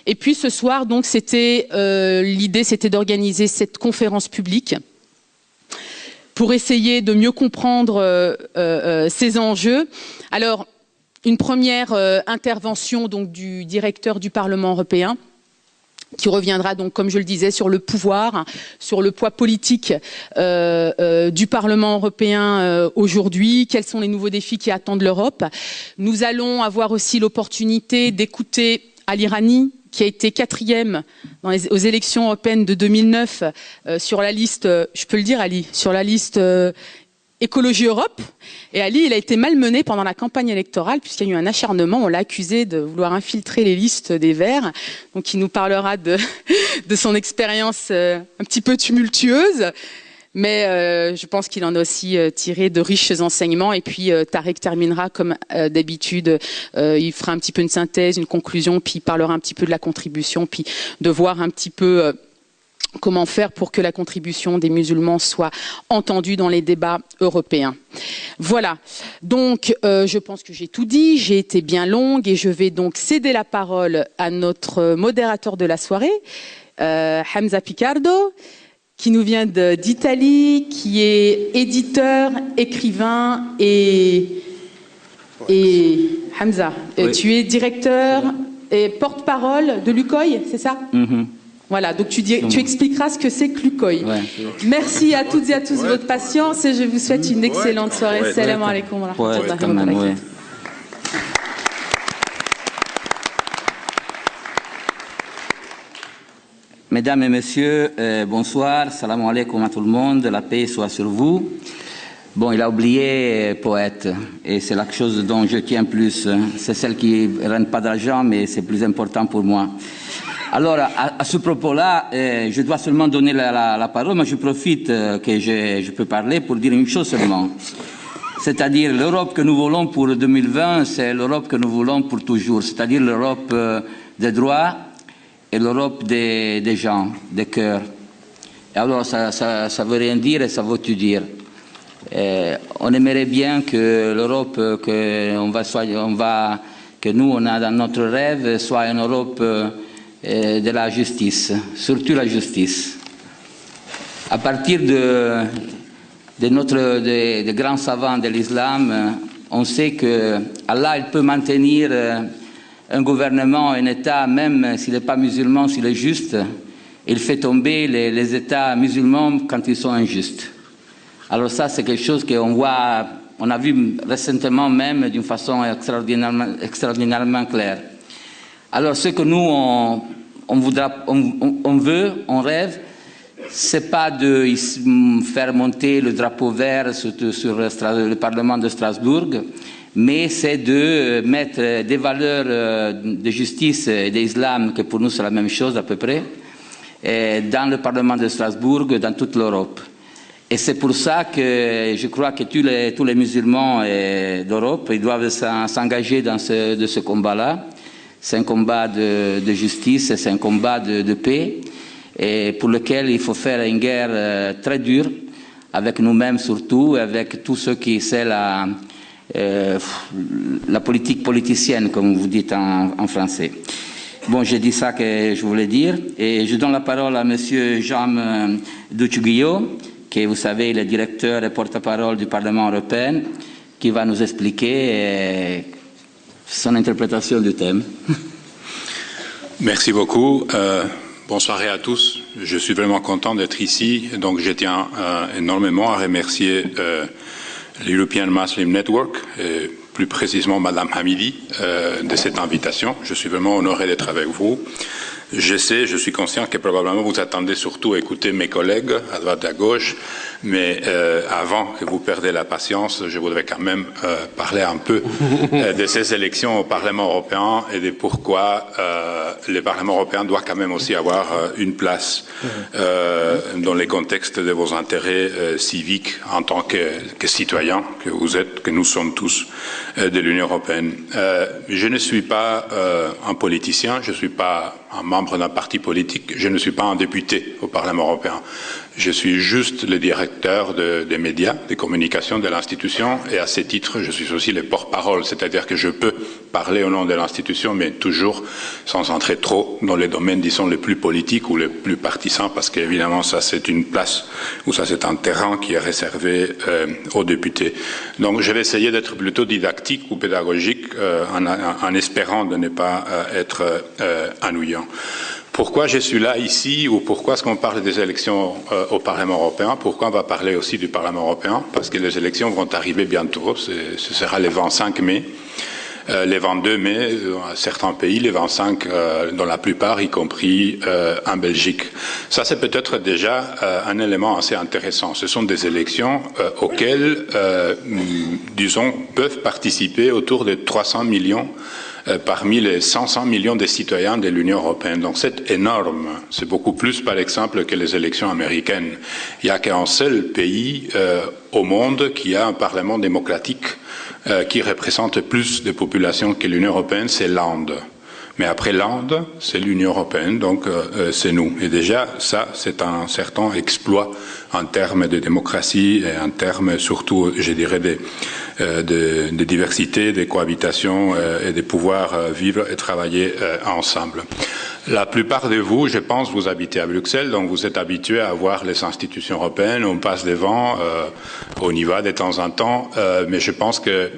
Et puis ce soir, donc, l'idée, c'était d'organiser cette conférence publique pour essayer de mieux comprendre ces enjeux. Alors, une première intervention donc, du directeur du Parlement européen, qui reviendra donc, comme je le disais, sur le pouvoir, sur le poids politique du Parlement européen aujourd'hui, quels sont les nouveaux défis qui attendent l'Europe. Nous allons avoir aussi l'opportunité d'écouter Ali Rani, qui a été 4e aux élections européennes de 2009 sur la liste, je peux le dire Ali, sur la liste Écologie Europe. Et Ali, il a été malmené pendant la campagne électorale puisqu'il y a eu un acharnement. On l'a accusé de vouloir infiltrer les listes des Verts. Donc il nous parlera de son expérience un petit peu tumultueuse. Mais je pense qu'il en a aussi tiré de riches enseignements. Et puis Tarek terminera comme d'habitude. Il fera un petit peu une synthèse, une conclusion, puis il parlera un petit peu de la contribution, puis de voir un petit peu comment faire pour que la contribution des musulmans soit entendue dans les débats européens. Voilà. Donc, je pense que j'ai tout dit. J'ai été bien longue et je vais donc céder la parole à notre modérateur de la soirée, Hamza Picardo, qui nous vient d'Italie, qui est éditeur, écrivain et Hamza, oui. Tu es directeur et porte-parole de l'UCOI, c'est ça? Voilà, donc tu expliqueras ce que c'est que l'UCOI. Ouais. Merci à toutes et à tous de votre patience et je vous souhaite une excellente soirée. Salam alaikum wa rahmatullahi wa barakatuh. Mesdames et messieurs, bonsoir, salam alaikum à tout le monde, la paix soit sur vous. Bon, il a oublié poète, et c'est la chose dont je tiens plus. C'est celle qui ne rend pas d'argent, mais c'est plus important pour moi. Alors, à ce propos-là, je dois seulement donner la parole, mais je profite que je peux parler pour dire une chose seulement. C'est-à-dire l'Europe que nous voulons pour 2020, c'est l'Europe que nous voulons pour toujours. C'est-à-dire l'Europe des droits, et l'Europe des gens, des cœurs. Et alors, ça veut rien dire et ça veut tout dire. On aimerait bien que l'Europe que nous, on a dans notre rêve, soit une Europe de la justice, surtout la justice. À partir des grands savants de l'islam, on sait que Allah il peut maintenir un gouvernement, un État, même s'il n'est pas musulman, s'il est juste, il fait tomber les États musulmans quand ils sont injustes. Alors ça, c'est quelque chose qu'on voit, on a vu récemment même d'une façon extraordinairement claire. Alors ce que nous, on veut, on rêve, c'est pas de faire monter le drapeau vert sur le Parlement de Strasbourg, mais c'est de mettre des valeurs de justice et d'islam, que pour nous c'est la même chose à peu près, dans le Parlement de Strasbourg, dans toute l'Europe. Et c'est pour ça que je crois que tous les musulmans d'Europe, ils doivent s'engager dans ce combat-là. C'est un combat de justice, c'est un combat de paix, et pour lequel il faut faire une guerre très dure, avec nous-mêmes surtout, avec tous ceux qui savent la politique politicienne, comme vous dites en français. Bon, j'ai dit ça que je voulais dire, et je donne la parole à M. Jean Duccio, qui, vous savez, est le directeur et porte-parole du Parlement européen, qui va nous expliquer son interprétation du thème. Merci beaucoup. Bonsoir à tous. Je suis vraiment content d'être ici. Donc, je tiens énormément à remercier l'European Muslim Network, et plus précisément Madame Hamidi, de cette invitation. Je suis vraiment honoré d'être avec vous. Je suis conscient que probablement vous attendez surtout à écouter mes collègues à droite et à gauche, mais avant que vous perdiez la patience, je voudrais quand même parler un peu de ces élections au Parlement européen et de pourquoi le Parlement européen doit quand même aussi avoir une place dans les contextes de vos intérêts civiques en tant que citoyens que vous êtes, que nous sommes tous de l'Union européenne. Je ne suis pas un politicien, je ne suis pas un membre d'un parti politique, je ne suis pas un député au Parlement européen. Je suis juste le directeur des médias, des communications de l'institution, et à ce titre, je suis aussi le porte-parole, c'est-à-dire que je peux parler au nom de l'institution, mais toujours sans entrer trop dans les domaines, disons, les plus politiques ou les plus partisans, parce qu'évidemment, ça c'est une place, ou ça c'est un terrain qui est réservé aux députés. Donc je vais essayer d'être plutôt didactique ou pédagogique, en espérant de ne pas être ennuyant. Pourquoi je suis là ici, ou pourquoi est-ce qu'on parle des élections au Parlement européen? Pourquoi on va parler aussi du Parlement européen? Parce que les élections vont arriver bientôt, ce sera le 25 mai. Les 22 mai dans certains pays, les 25 dans la plupart, y compris en Belgique. Ça, c'est peut-être déjà un élément assez intéressant. Ce sont des élections auxquelles, disons, peuvent participer autour de 300 millions parmi les 500 millions de citoyens de l'Union européenne. Donc c'est énorme. C'est beaucoup plus, par exemple, que les élections américaines. Il n'y a qu'un seul pays au monde qui a un parlement démocratique qui représente plus de population que l'Union européenne, c'est l'Inde. Mais après l'Inde, c'est l'Union européenne, donc c'est nous. Et déjà, ça, c'est un certain exploit en termes de démocratie et en termes surtout, je dirais, de diversité, de cohabitation et de pouvoir vivre et travailler ensemble. La plupart de vous, je pense, vous habitez à Bruxelles, donc vous êtes habitués à voir les institutions européennes, on passe devant, on y va de temps en temps, mais je pense que,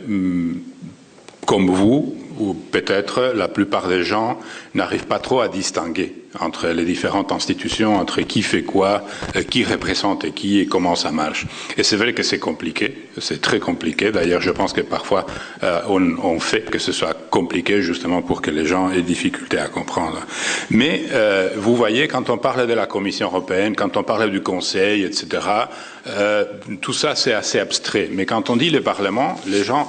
comme vous, ou peut-être la plupart des gens n'arrivent pas trop à distinguer entre les différentes institutions, entre qui fait quoi, qui représente qui et comment ça marche. Et c'est vrai que c'est compliqué, c'est très compliqué. D'ailleurs, je pense que parfois on fait que ce soit compliqué justement pour que les gens aient difficulté à comprendre. Mais vous voyez, quand on parle de la Commission européenne, quand on parle du Conseil, etc., tout ça c'est assez abstrait. Mais quand on dit le Parlement, les gens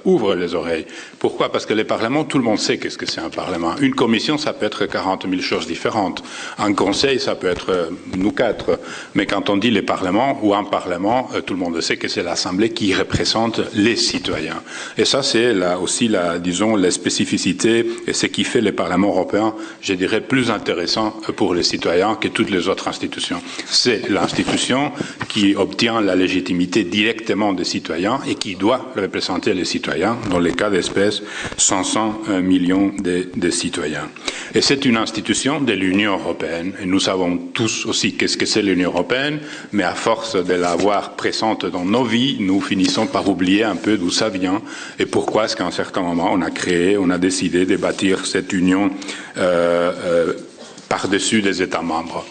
ouvrent les oreilles. Pourquoi? Parce que les parlements, tout le monde sait qu'est-ce que c'est un parlement. Une commission, ça peut être 40 000 choses différentes. Un conseil, ça peut être nous quatre. Mais quand on dit les parlements ou un parlement, tout le monde sait que c'est l'Assemblée qui représente les citoyens. Et ça, c'est aussi disons, la spécificité et ce qui fait le Parlement européen, je dirais, plus intéressant pour les citoyens que toutes les autres institutions. C'est l'institution qui obtient la légitimité directement des citoyens et qui doit représenter les citoyens, dans les cas d'espèces, 500 millions de citoyens. Et c'est une institution de l'Union européenne. Et nous savons tous aussi qu'est-ce que c'est l'Union européenne, mais à force de la voir présente dans nos vies, nous finissons par oublier un peu d'où ça vient et pourquoi est-ce qu'à un certain moment on a décidé de bâtir cette union par-dessus des États membres.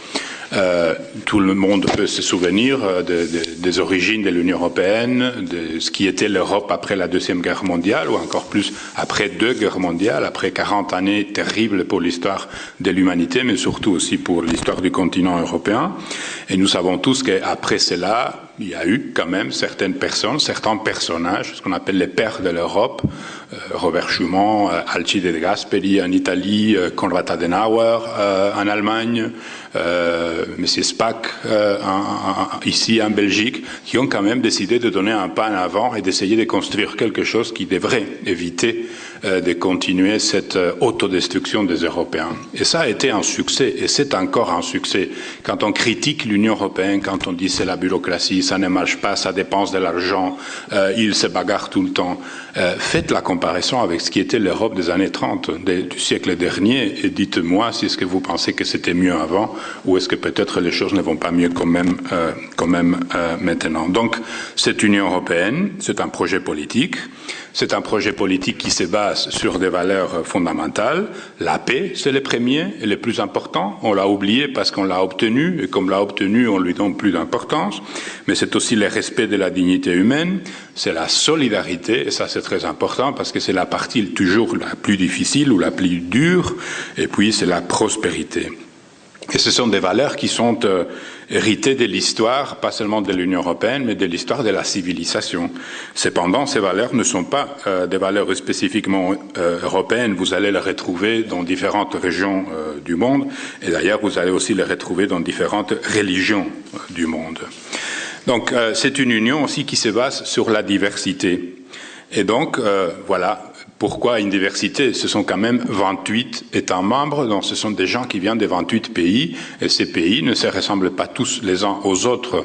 Tout le monde peut se souvenir des origines de l'Union européenne, de ce qui était l'Europe après la Deuxième Guerre mondiale, ou encore plus après 2 guerres mondiales, après 40 années terribles pour l'histoire de l'humanité, mais surtout aussi pour l'histoire du continent européen. Et nous savons tous qu'après cela, il y a eu quand même certaines personnes, certains personnages, ce qu'on appelle les pères de l'Europe, Robert Schuman, Alcide de Gasperi en Italie, Konrad Adenauer en Allemagne, M. Spaak ici en Belgique, qui ont quand même décidé de donner un pas en avant et d'essayer de construire quelque chose qui devrait éviter de continuer cette autodestruction des Européens. Et ça a été un succès, et c'est encore un succès. Quand on critique l'Union européenne, quand on dit c'est la bureaucratie, ça ne marche pas, ça dépense de l'argent, ils se bagarrent tout le temps, faites la comparaison avec ce qui était l'Europe des années 30, du siècle dernier, et dites-moi si est-ce que vous pensez que c'était mieux avant, ou est-ce que peut-être les choses ne vont pas mieux quand même maintenant. Donc, cette Union européenne, c'est un projet politique. C'est un projet politique qui se base sur des valeurs fondamentales. La paix, c'est le premier et le plus important. On l'a oublié parce qu'on l'a obtenu, et comme l'a obtenu, on lui donne plus d'importance. Mais c'est aussi le respect de la dignité humaine, c'est la solidarité, et ça c'est très important parce que c'est la partie toujours la plus difficile ou la plus dure, et puis c'est la prospérité. Et ce sont des valeurs qui sont héritées de l'histoire, pas seulement de l'Union européenne, mais de l'histoire de la civilisation. Cependant, ces valeurs ne sont pas des valeurs spécifiquement européennes. Vous allez les retrouver dans différentes régions du monde, et d'ailleurs, vous allez aussi les retrouver dans différentes religions du monde. Donc, c'est une union aussi qui se base sur la diversité. Et donc, voilà, Pourquoi une diversité? Ce sont quand même 28 États membres, donc ce sont des gens qui viennent des 28 pays, et ces pays ne se ressemblent pas tous les uns aux autres.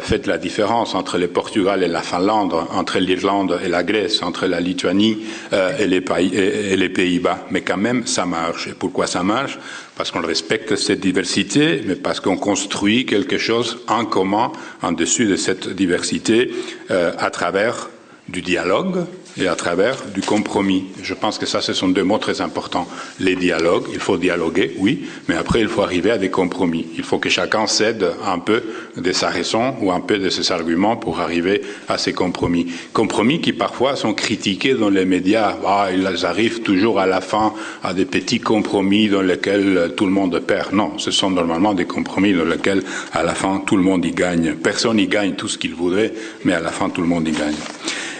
Faites la différence entre le Portugal et la Finlande, entre l'Irlande et la Grèce, entre la Lituanie et les Pays-Bas. Mais quand même, ça marche. Et pourquoi ça marche? Parce qu'on respecte cette diversité, mais parce qu'on construit quelque chose en commun en dessus de cette diversité à travers du dialogue et à travers du compromis. Je pense que ça, ce sont deux mots très importants. Les dialogues, il faut dialoguer, oui, mais après, il faut arriver à des compromis. Il faut que chacun cède un peu de sa raison ou un peu de ses arguments pour arriver à ces compromis. Compromis qui, parfois, sont critiqués dans les médias. Ils arrivent toujours à la fin à des petits compromis dans lesquels tout le monde perd. Non, ce sont normalement des compromis dans lesquels, à la fin, tout le monde y gagne. Personne n'y gagne tout ce qu'il voudrait, mais à la fin, tout le monde y gagne.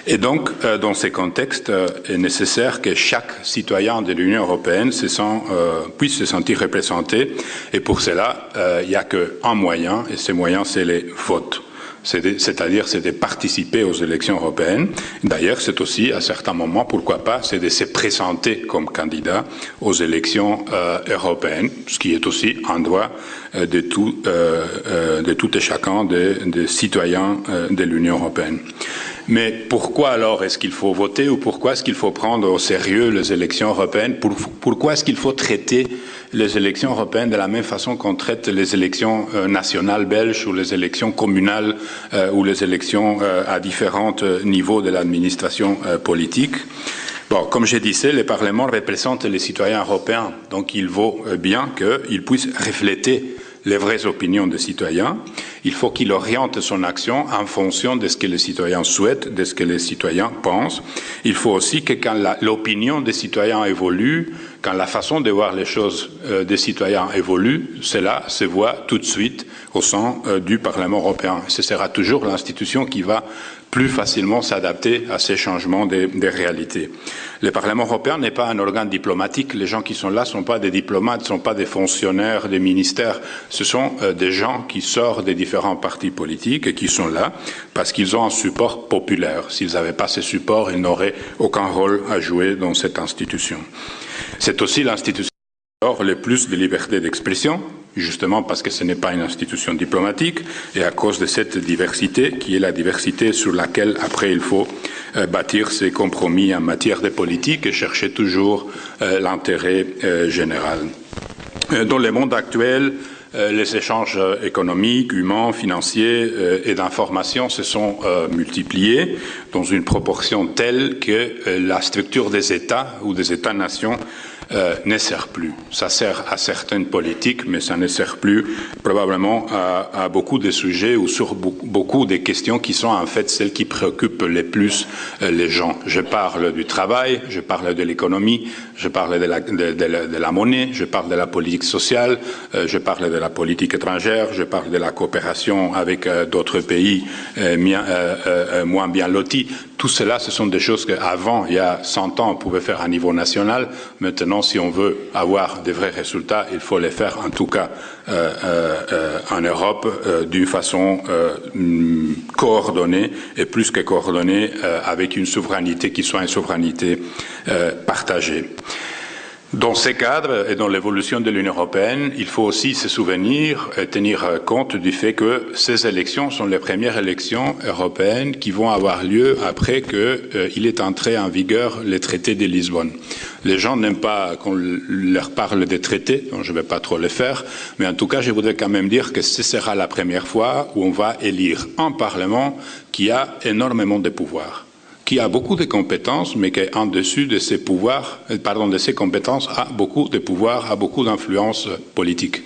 Et donc, dans ces contextes, il est nécessaire que chaque citoyen de l'Union européenne puisse se sentir représenté. Et pour cela, il n'y a qu'un moyen, et ce moyen, c'est les votes. C'est-à-dire, c'est de participer aux élections européennes. D'ailleurs, c'est aussi, à certains moments, pourquoi pas, c'est de se présenter comme candidat aux élections européennes, ce qui est aussi un droit de tout et chacun des citoyens de l'Union européenne. Mais pourquoi alors est-ce qu'il faut voter ou pourquoi est-ce qu'il faut prendre au sérieux les élections européennes? Pourquoi est-ce qu'il faut traiter les élections européennes de la même façon qu'on traite les élections nationales belges ou les élections communales ou les élections à différents niveaux de l'administration politique? Bon, comme je disais, le Parlement représente les citoyens européens, donc il vaut bien qu'ils puissent refléter les vraies opinions des citoyens. Il faut qu'il oriente son action en fonction de ce que les citoyens souhaitent, de ce que les citoyens pensent. Il faut aussi que quand l'opinion des citoyens évolue, quand la façon de voir les choses des citoyens évolue, cela se voit tout de suite au sein du Parlement européen. Ce sera toujours l'institution qui va plus facilement s'adapter à ces changements des réalités. Le Parlement européen n'est pas un organe diplomatique. Les gens qui sont là ne sont pas des diplomates, ne sont pas des fonctionnaires des ministères. Ce sont des gens qui sortent des différents partis politiques et qui sont là parce qu'ils ont un support populaire. S'ils n'avaient pas ce support, ils n'auraient aucun rôle à jouer dans cette institution. C'est aussi l'institution qui offre le plus de liberté d'expression, justement parce que ce n'est pas une institution diplomatique, et à cause de cette diversité, qui est la diversité sur laquelle, après, il faut bâtir ces compromis en matière de politique et chercher toujours l'intérêt général. Dans le monde actuel, les échanges économiques, humains, financiers et d'informations se sont multipliés dans une proportion telle que la structure des États ou des États-nations ne sert plus. Ça sert à certaines politiques, mais ça ne sert plus probablement à beaucoup de sujets ou sur beaucoup de questions qui sont en fait celles qui préoccupent le plus les gens. Je parle du travail, je parle de l'économie, je parle de la monnaie, je parle de la politique sociale, je parle de la politique étrangère, je parle de la coopération avec d'autres pays moins bien lotis. Tout cela, ce sont des choses qu'avant, il y a 100 ans, on pouvait faire à niveau national. Maintenant, si on veut avoir de vrais résultats, il faut les faire, en tout cas en Europe, d'une façon coordonnée, et plus que coordonnée, avec une souveraineté qui soit une souveraineté partagée. Dans ces cadres et dans l'évolution de l'Union européenne, il faut aussi se souvenir et tenir compte du fait que ces élections sont les premières élections européennes qui vont avoir lieu après qu'il est entré en vigueur le traité de Lisbonne. Les gens n'aiment pas qu'on leur parle des traités, donc je ne vais pas trop le faire, mais en tout cas, je voudrais quand même dire que ce sera la première fois où on va élire un Parlement qui a énormément de pouvoirs, qui a beaucoup de compétences, mais qui, en dessus de ses de ses compétences, a beaucoup de pouvoir, a beaucoup d'influence politique.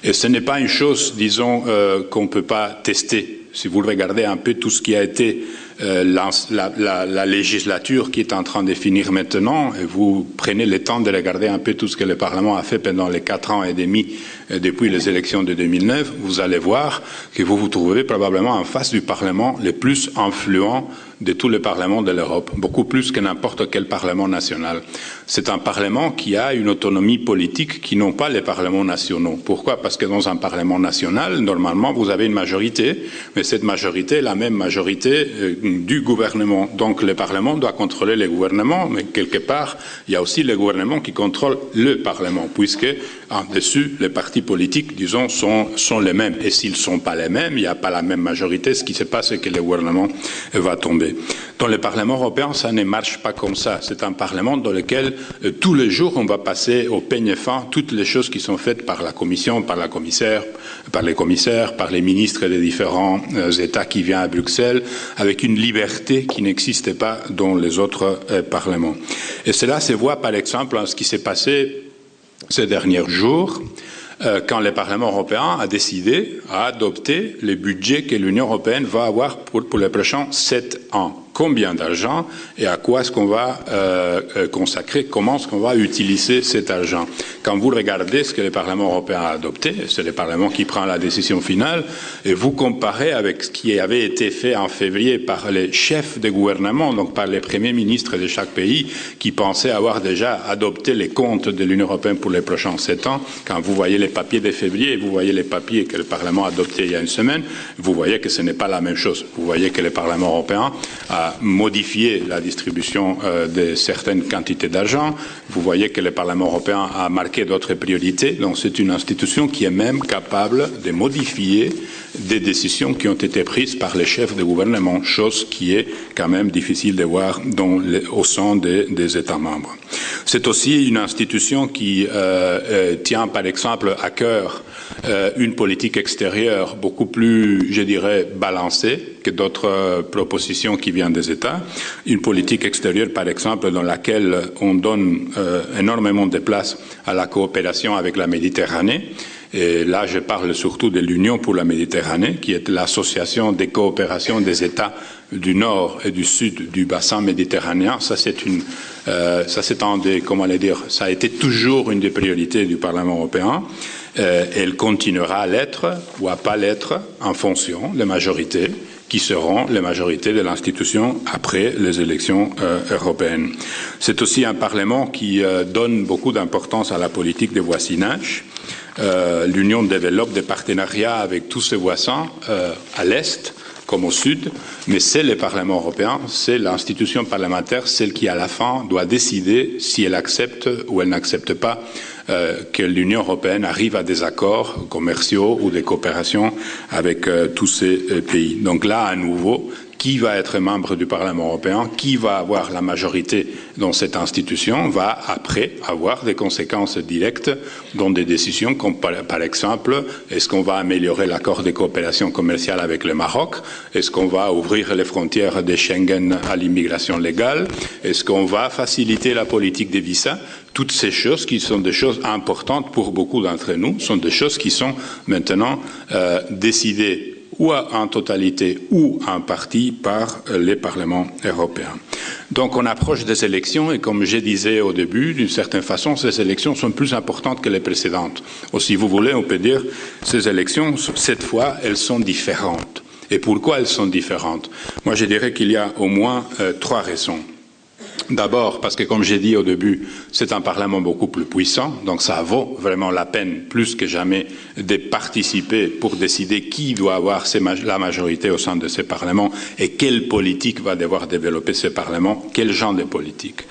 Et ce n'est pas une chose, disons, qu'on ne peut pas tester. Si vous regardez un peu tout ce qui a été la législature qui est en train de finir maintenant, et vous prenez le temps de regarder un peu tout ce que le Parlement a fait pendant les 4 ans et demi depuis les élections de 2009, vous allez voir que vous vous trouvez probablement en face du Parlement le plus influent de tous les parlements de l'Europe, beaucoup plus que n'importe quel parlement national. C'est un parlement qui a une autonomie politique qui n'ont pas les parlements nationaux. Pourquoi? Parce que dans un parlement national, normalement, vous avez une majorité, mais cette majorité est la même majorité du gouvernement. Donc le Parlement doit contrôler le gouvernement, mais quelque part, il y a aussi le gouvernement qui contrôle le Parlement, puisque en dessus, les partis politiques, disons, sont les mêmes. Et s'ils ne sont pas les mêmes, il n'y a pas la même majorité, ce qui se passe, c'est que le gouvernement va tomber. Dans le Parlement européen, ça ne marche pas comme ça. C'est un Parlement dans lequel tous les jours, on va passer au peigne fin toutes les choses qui sont faites par la Commission, par la commissaire, par les commissaires, par les ministres des différents États qui viennent à Bruxelles, avec une liberté qui n'existe pas dans les autres parlements. Et cela se voit, par exemple, en ce qui s'est passé ces derniers jours, quand le Parlement européen a décidé à adopter le budget que l'Union européenne va avoir pour les prochains 7 ans. Combien d'argent et à quoi est-ce qu'on va consacrer, comment est-ce qu'on va utiliser cet argent. Quand vous regardez ce que le Parlement européen a adopté, c'est le Parlement qui prend la décision finale, et vous comparez avec ce qui avait été fait en février par les chefs de gouvernement, donc par les premiers ministres de chaque pays, qui pensaient avoir déjà adopté les comptes de l'Union européenne pour les prochains 7 ans, quand vous voyez les papiers de février et vous voyez les papiers que le Parlement a adoptés il y a une semaine, vous voyez que ce n'est pas la même chose. Vous voyez que le Parlement européen a modifié la distribution de certaines quantités d'argent. Vous voyez que le Parlement européen a marqué d'autres priorités. Donc c'est une institution qui est même capable de modifier des décisions qui ont été prises par les chefs de gouvernement, chose qui est quand même difficile de voir au sein des États membres. C'est aussi une institution qui tient par exemple à cœur une politique extérieure beaucoup plus, je dirais, balancée que d'autres propositions qui viennent des États. Une politique extérieure, par exemple, dans laquelle on donne énormément de place à la coopération avec la Méditerranée. Et là, je parle surtout de l'Union pour la Méditerranée, qui est l'association des coopérations des États du Nord et du Sud du bassin méditerranéen. Ça, c'est un des, comment le dire, ça a été toujours une des priorités du Parlement européen. Elle continuera à l'être ou à pas l'être en fonction des majorités qui seront les majorités de l'institution après les élections européennes. C'est aussi un Parlement qui donne beaucoup d'importance à la politique de voisinage. L'Union développe des partenariats avec tous ses voisins à l'Est comme au Sud, mais c'est le Parlement européen, c'est l'institution parlementaire, celle qui à la fin doit décider si elle accepte ou elle n'accepte pas que l'Union européenne arrive à des accords commerciaux ou de coopération avec tous ces pays. Donc là, à nouveau, qui va être membre du Parlement européen, qui va avoir la majorité dans cette institution, va après avoir des conséquences directes dans des décisions comme par exemple, est-ce qu'on va améliorer l'accord de coopération commerciale avec le Maroc? Est-ce qu'on va ouvrir les frontières de Schengen à l'immigration légale? Est-ce qu'on va faciliter la politique des visas? Toutes ces choses qui sont des choses importantes pour beaucoup d'entre nous sont des choses qui sont maintenant décidées ou en totalité ou en partie par les parlements européens. Donc on approche des élections et comme je disais au début, d'une certaine façon, ces élections sont plus importantes que les précédentes. Ou si vous voulez, on peut dire ces élections, cette fois, elles sont différentes. Et pourquoi elles sont différentes? Moi, je dirais qu'il y a au moins 3 raisons. D'abord, parce que comme j'ai dit au début, c'est un Parlement beaucoup plus puissant, donc ça vaut vraiment la peine, plus que jamais, de participer pour décider qui doit avoir la majorité au sein de ces parlements et quelle politique va devoir développer ce Parlement, quel genre de politique.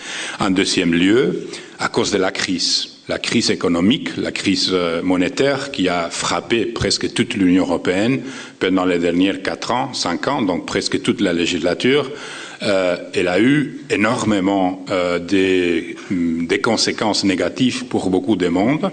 En deuxième lieu, à cause de la crise économique, la crise monétaire qui a frappé presque toute l'Union européenne pendant les derniers 4 ans, 5 ans, donc presque toute la législature, elle a eu énormément des conséquences négatives pour beaucoup de monde.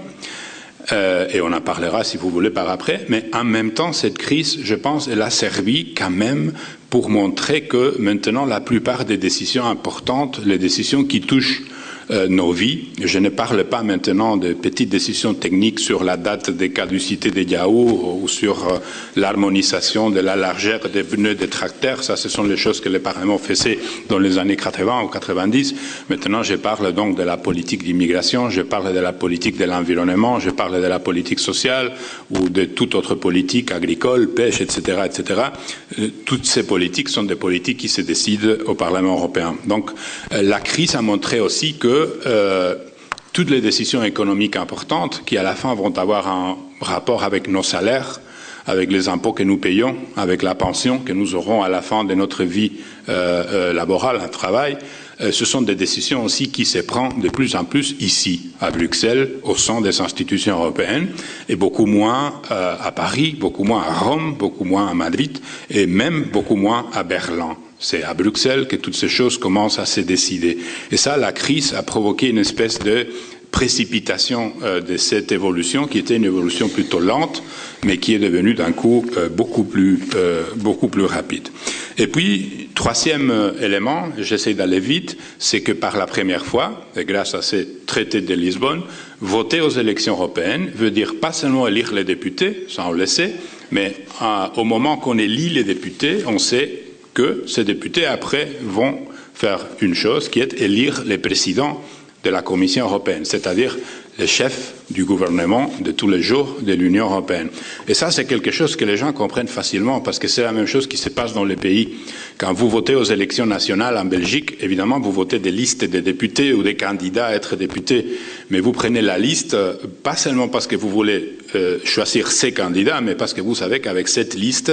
Et on en parlera si vous voulez par après. Mais en même temps, cette crise, je pense, elle a servi quand même pour montrer que maintenant, la plupart des décisions importantes, les décisions qui touchent nos vies. Je ne parle pas maintenant de petites décisions techniques sur la date de caducité des yaourts ou sur l'harmonisation de la largeur des pneus des tracteurs. Ça, ce sont les choses que le Parlement faisait dans les années 80 ou 90. Maintenant, je parle donc de la politique d'immigration, je parle de la politique de l'environnement, je parle de la politique sociale ou de toute autre politique agricole, pêche, etc., etc. Toutes ces politiques sont des politiques qui se décident au Parlement européen. Donc, la crise a montré aussi que toutes les décisions économiques importantes qui, à la fin, vont avoir un rapport avec nos salaires, avec les impôts que nous payons, avec la pension que nous aurons à la fin de notre vie laborale, un travail, ce sont des décisions aussi qui se prennent de plus en plus ici, à Bruxelles, au sein des institutions européennes, et beaucoup moins à Paris, beaucoup moins à Rome, beaucoup moins à Madrid, et même beaucoup moins à Berlin. C'est à Bruxelles que toutes ces choses commencent à se décider. Et ça, la crise a provoqué une espèce de précipitation de cette évolution, qui était une évolution plutôt lente, mais qui est devenue d'un coup beaucoup plus rapide. Et puis, troisième élément, j'essaie d'aller vite, c'est que par la première fois, et grâce à ce traité de Lisbonne, voter aux élections européennes veut dire pas seulement élire les députés, ça on le sait, mais au moment qu'on élit les députés, on sait que ces députés, après, vont faire une chose qui est élire les présidents de la Commission européenne, c'est-à-dire les chefs du gouvernement de tous les jours de l'Union européenne. Et ça, c'est quelque chose que les gens comprennent facilement, parce que c'est la même chose qui se passe dans les pays. Quand vous votez aux élections nationales en Belgique, évidemment, vous votez des listes de députés ou des candidats à être députés, mais vous prenez la liste, pas seulement parce que vous voulez choisir ces candidats, mais parce que vous savez qu'avec cette liste,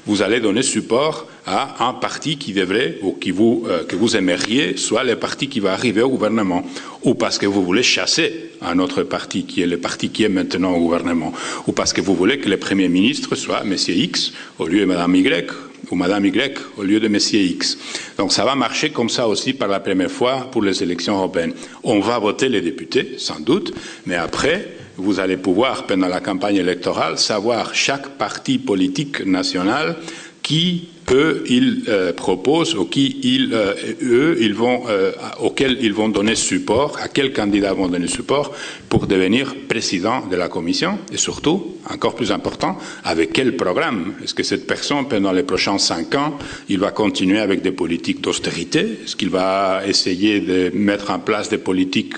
vous allez donner support à un parti qui devrait, ou que vous aimeriez, soit le parti qui va arriver au gouvernement, ou parce que vous voulez chasser un autre parti, qui est le parti qui est maintenant au gouvernement, ou parce que vous voulez que le Premier ministre soit M. X au lieu de Mme Y, ou Mme Y au lieu de M. X. Donc ça va marcher comme ça aussi par la première fois pour les élections européennes. On va voter les députés, sans doute, mais après, vous allez pouvoir, pendant la campagne électorale, savoir chaque parti politique national qui, eux, ils proposent, ou auxquels ils vont donner support, à quels candidats vont donner support pour devenir président de la Commission, et surtout, encore plus important, avec quel programme. Est-ce que cette personne, pendant les prochains 5 ans, il va continuer avec des politiques d'austérité? Est-ce qu'il va essayer de mettre en place des politiques,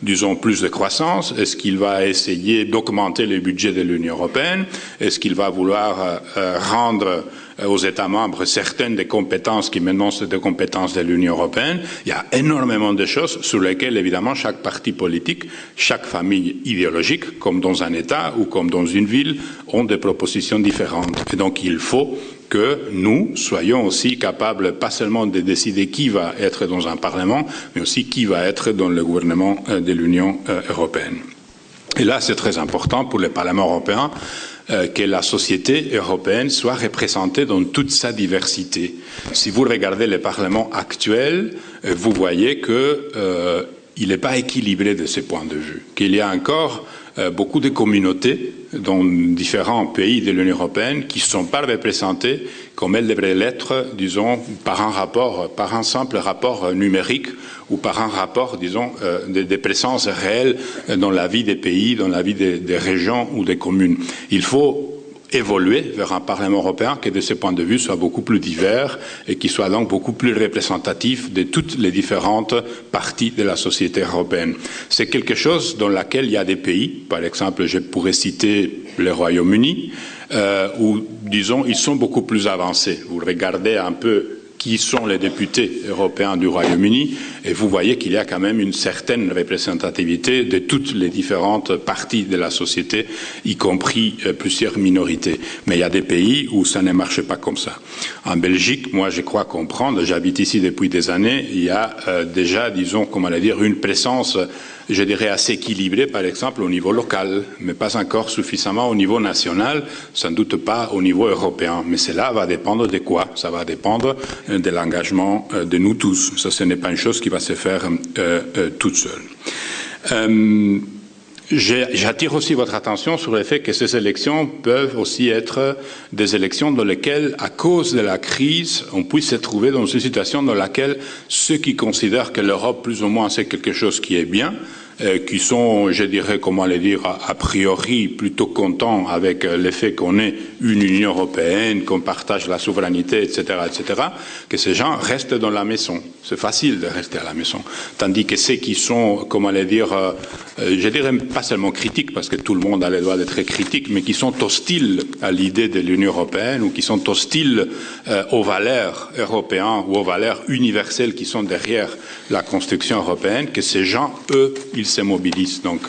disons, plus de croissance? Est-ce qu'il va essayer d'augmenter le budget de l'Union européenne? Est-ce qu'il va vouloir rendre aux États membres certaines des compétences qui maintenant sont des compétences de l'Union européenne? Il y a énormément de choses sur lesquelles, évidemment, chaque parti politique, chaque famille idéologique, comme dans un État ou comme dans une ville, ont des propositions différentes. Et donc, il faut que nous soyons aussi capables, pas seulement de décider qui va être dans un Parlement, mais aussi qui va être dans le gouvernement de l'Union européenne. Et là, c'est très important pour le Parlement européen que la société européenne soit représentée dans toute sa diversité. Si vous regardez le Parlement actuel, vous voyez qu'il n'est pas équilibré de ce point de vue, qu'il y a encore beaucoup de communautés dans différents pays de l'Union européenne qui ne sont pas représentées comme elles devraient l'être, disons, par un simple rapport numérique ou par un rapport, disons, de présence réelle dans la vie des pays, dans la vie des régions ou des communes. Il faut évoluer vers un Parlement européen qui, de ce point de vue, soit beaucoup plus divers et qui soit donc beaucoup plus représentatif de toutes les différentes parties de la société européenne. C'est quelque chose dans lequel il y a des pays, par exemple, je pourrais citer le Royaume-Uni, où, disons, ils sont beaucoup plus avancés. Vous regardez un peu qui sont les députés européens du Royaume-Uni, et vous voyez qu'il y a quand même une certaine représentativité de toutes les différentes parties de la société, y compris plusieurs minorités. Mais il y a des pays où ça ne marche pas comme ça. En Belgique, moi je crois comprendre, j'habite ici depuis des années, il y a déjà, disons, comment dire, une présence, je dirais, assez équilibrée, par exemple, au niveau local, mais pas encore suffisamment au niveau national, sans doute pas au niveau européen. Mais cela va dépendre de quoi? Ça va dépendre de l'engagement de nous tous. Ça, ce n'est pas une chose qui va se faire toute seule. J'attire aussi votre attention sur le fait que ces élections peuvent aussi être des élections dans lesquelles, à cause de la crise, on puisse se trouver dans une situation dans laquelle ceux qui considèrent que l'Europe, plus ou moins, c'est quelque chose qui est bien, qui sont, je dirais, comment le dire, a priori plutôt contents avec le fait qu'on ait une Union européenne, qu'on partage la souveraineté, etc., que ces gens restent dans la maison. C'est facile de rester à la maison. Tandis que ceux qui sont, comment le dire, je dirais pas seulement critiques, parce que tout le monde a le droit d'être critique, mais qui sont hostiles à l'idée de l'Union européenne ou qui sont hostiles aux valeurs européennes ou aux valeurs universelles qui sont derrière la construction européenne, que ces gens, eux, ils se mobilisent. Donc,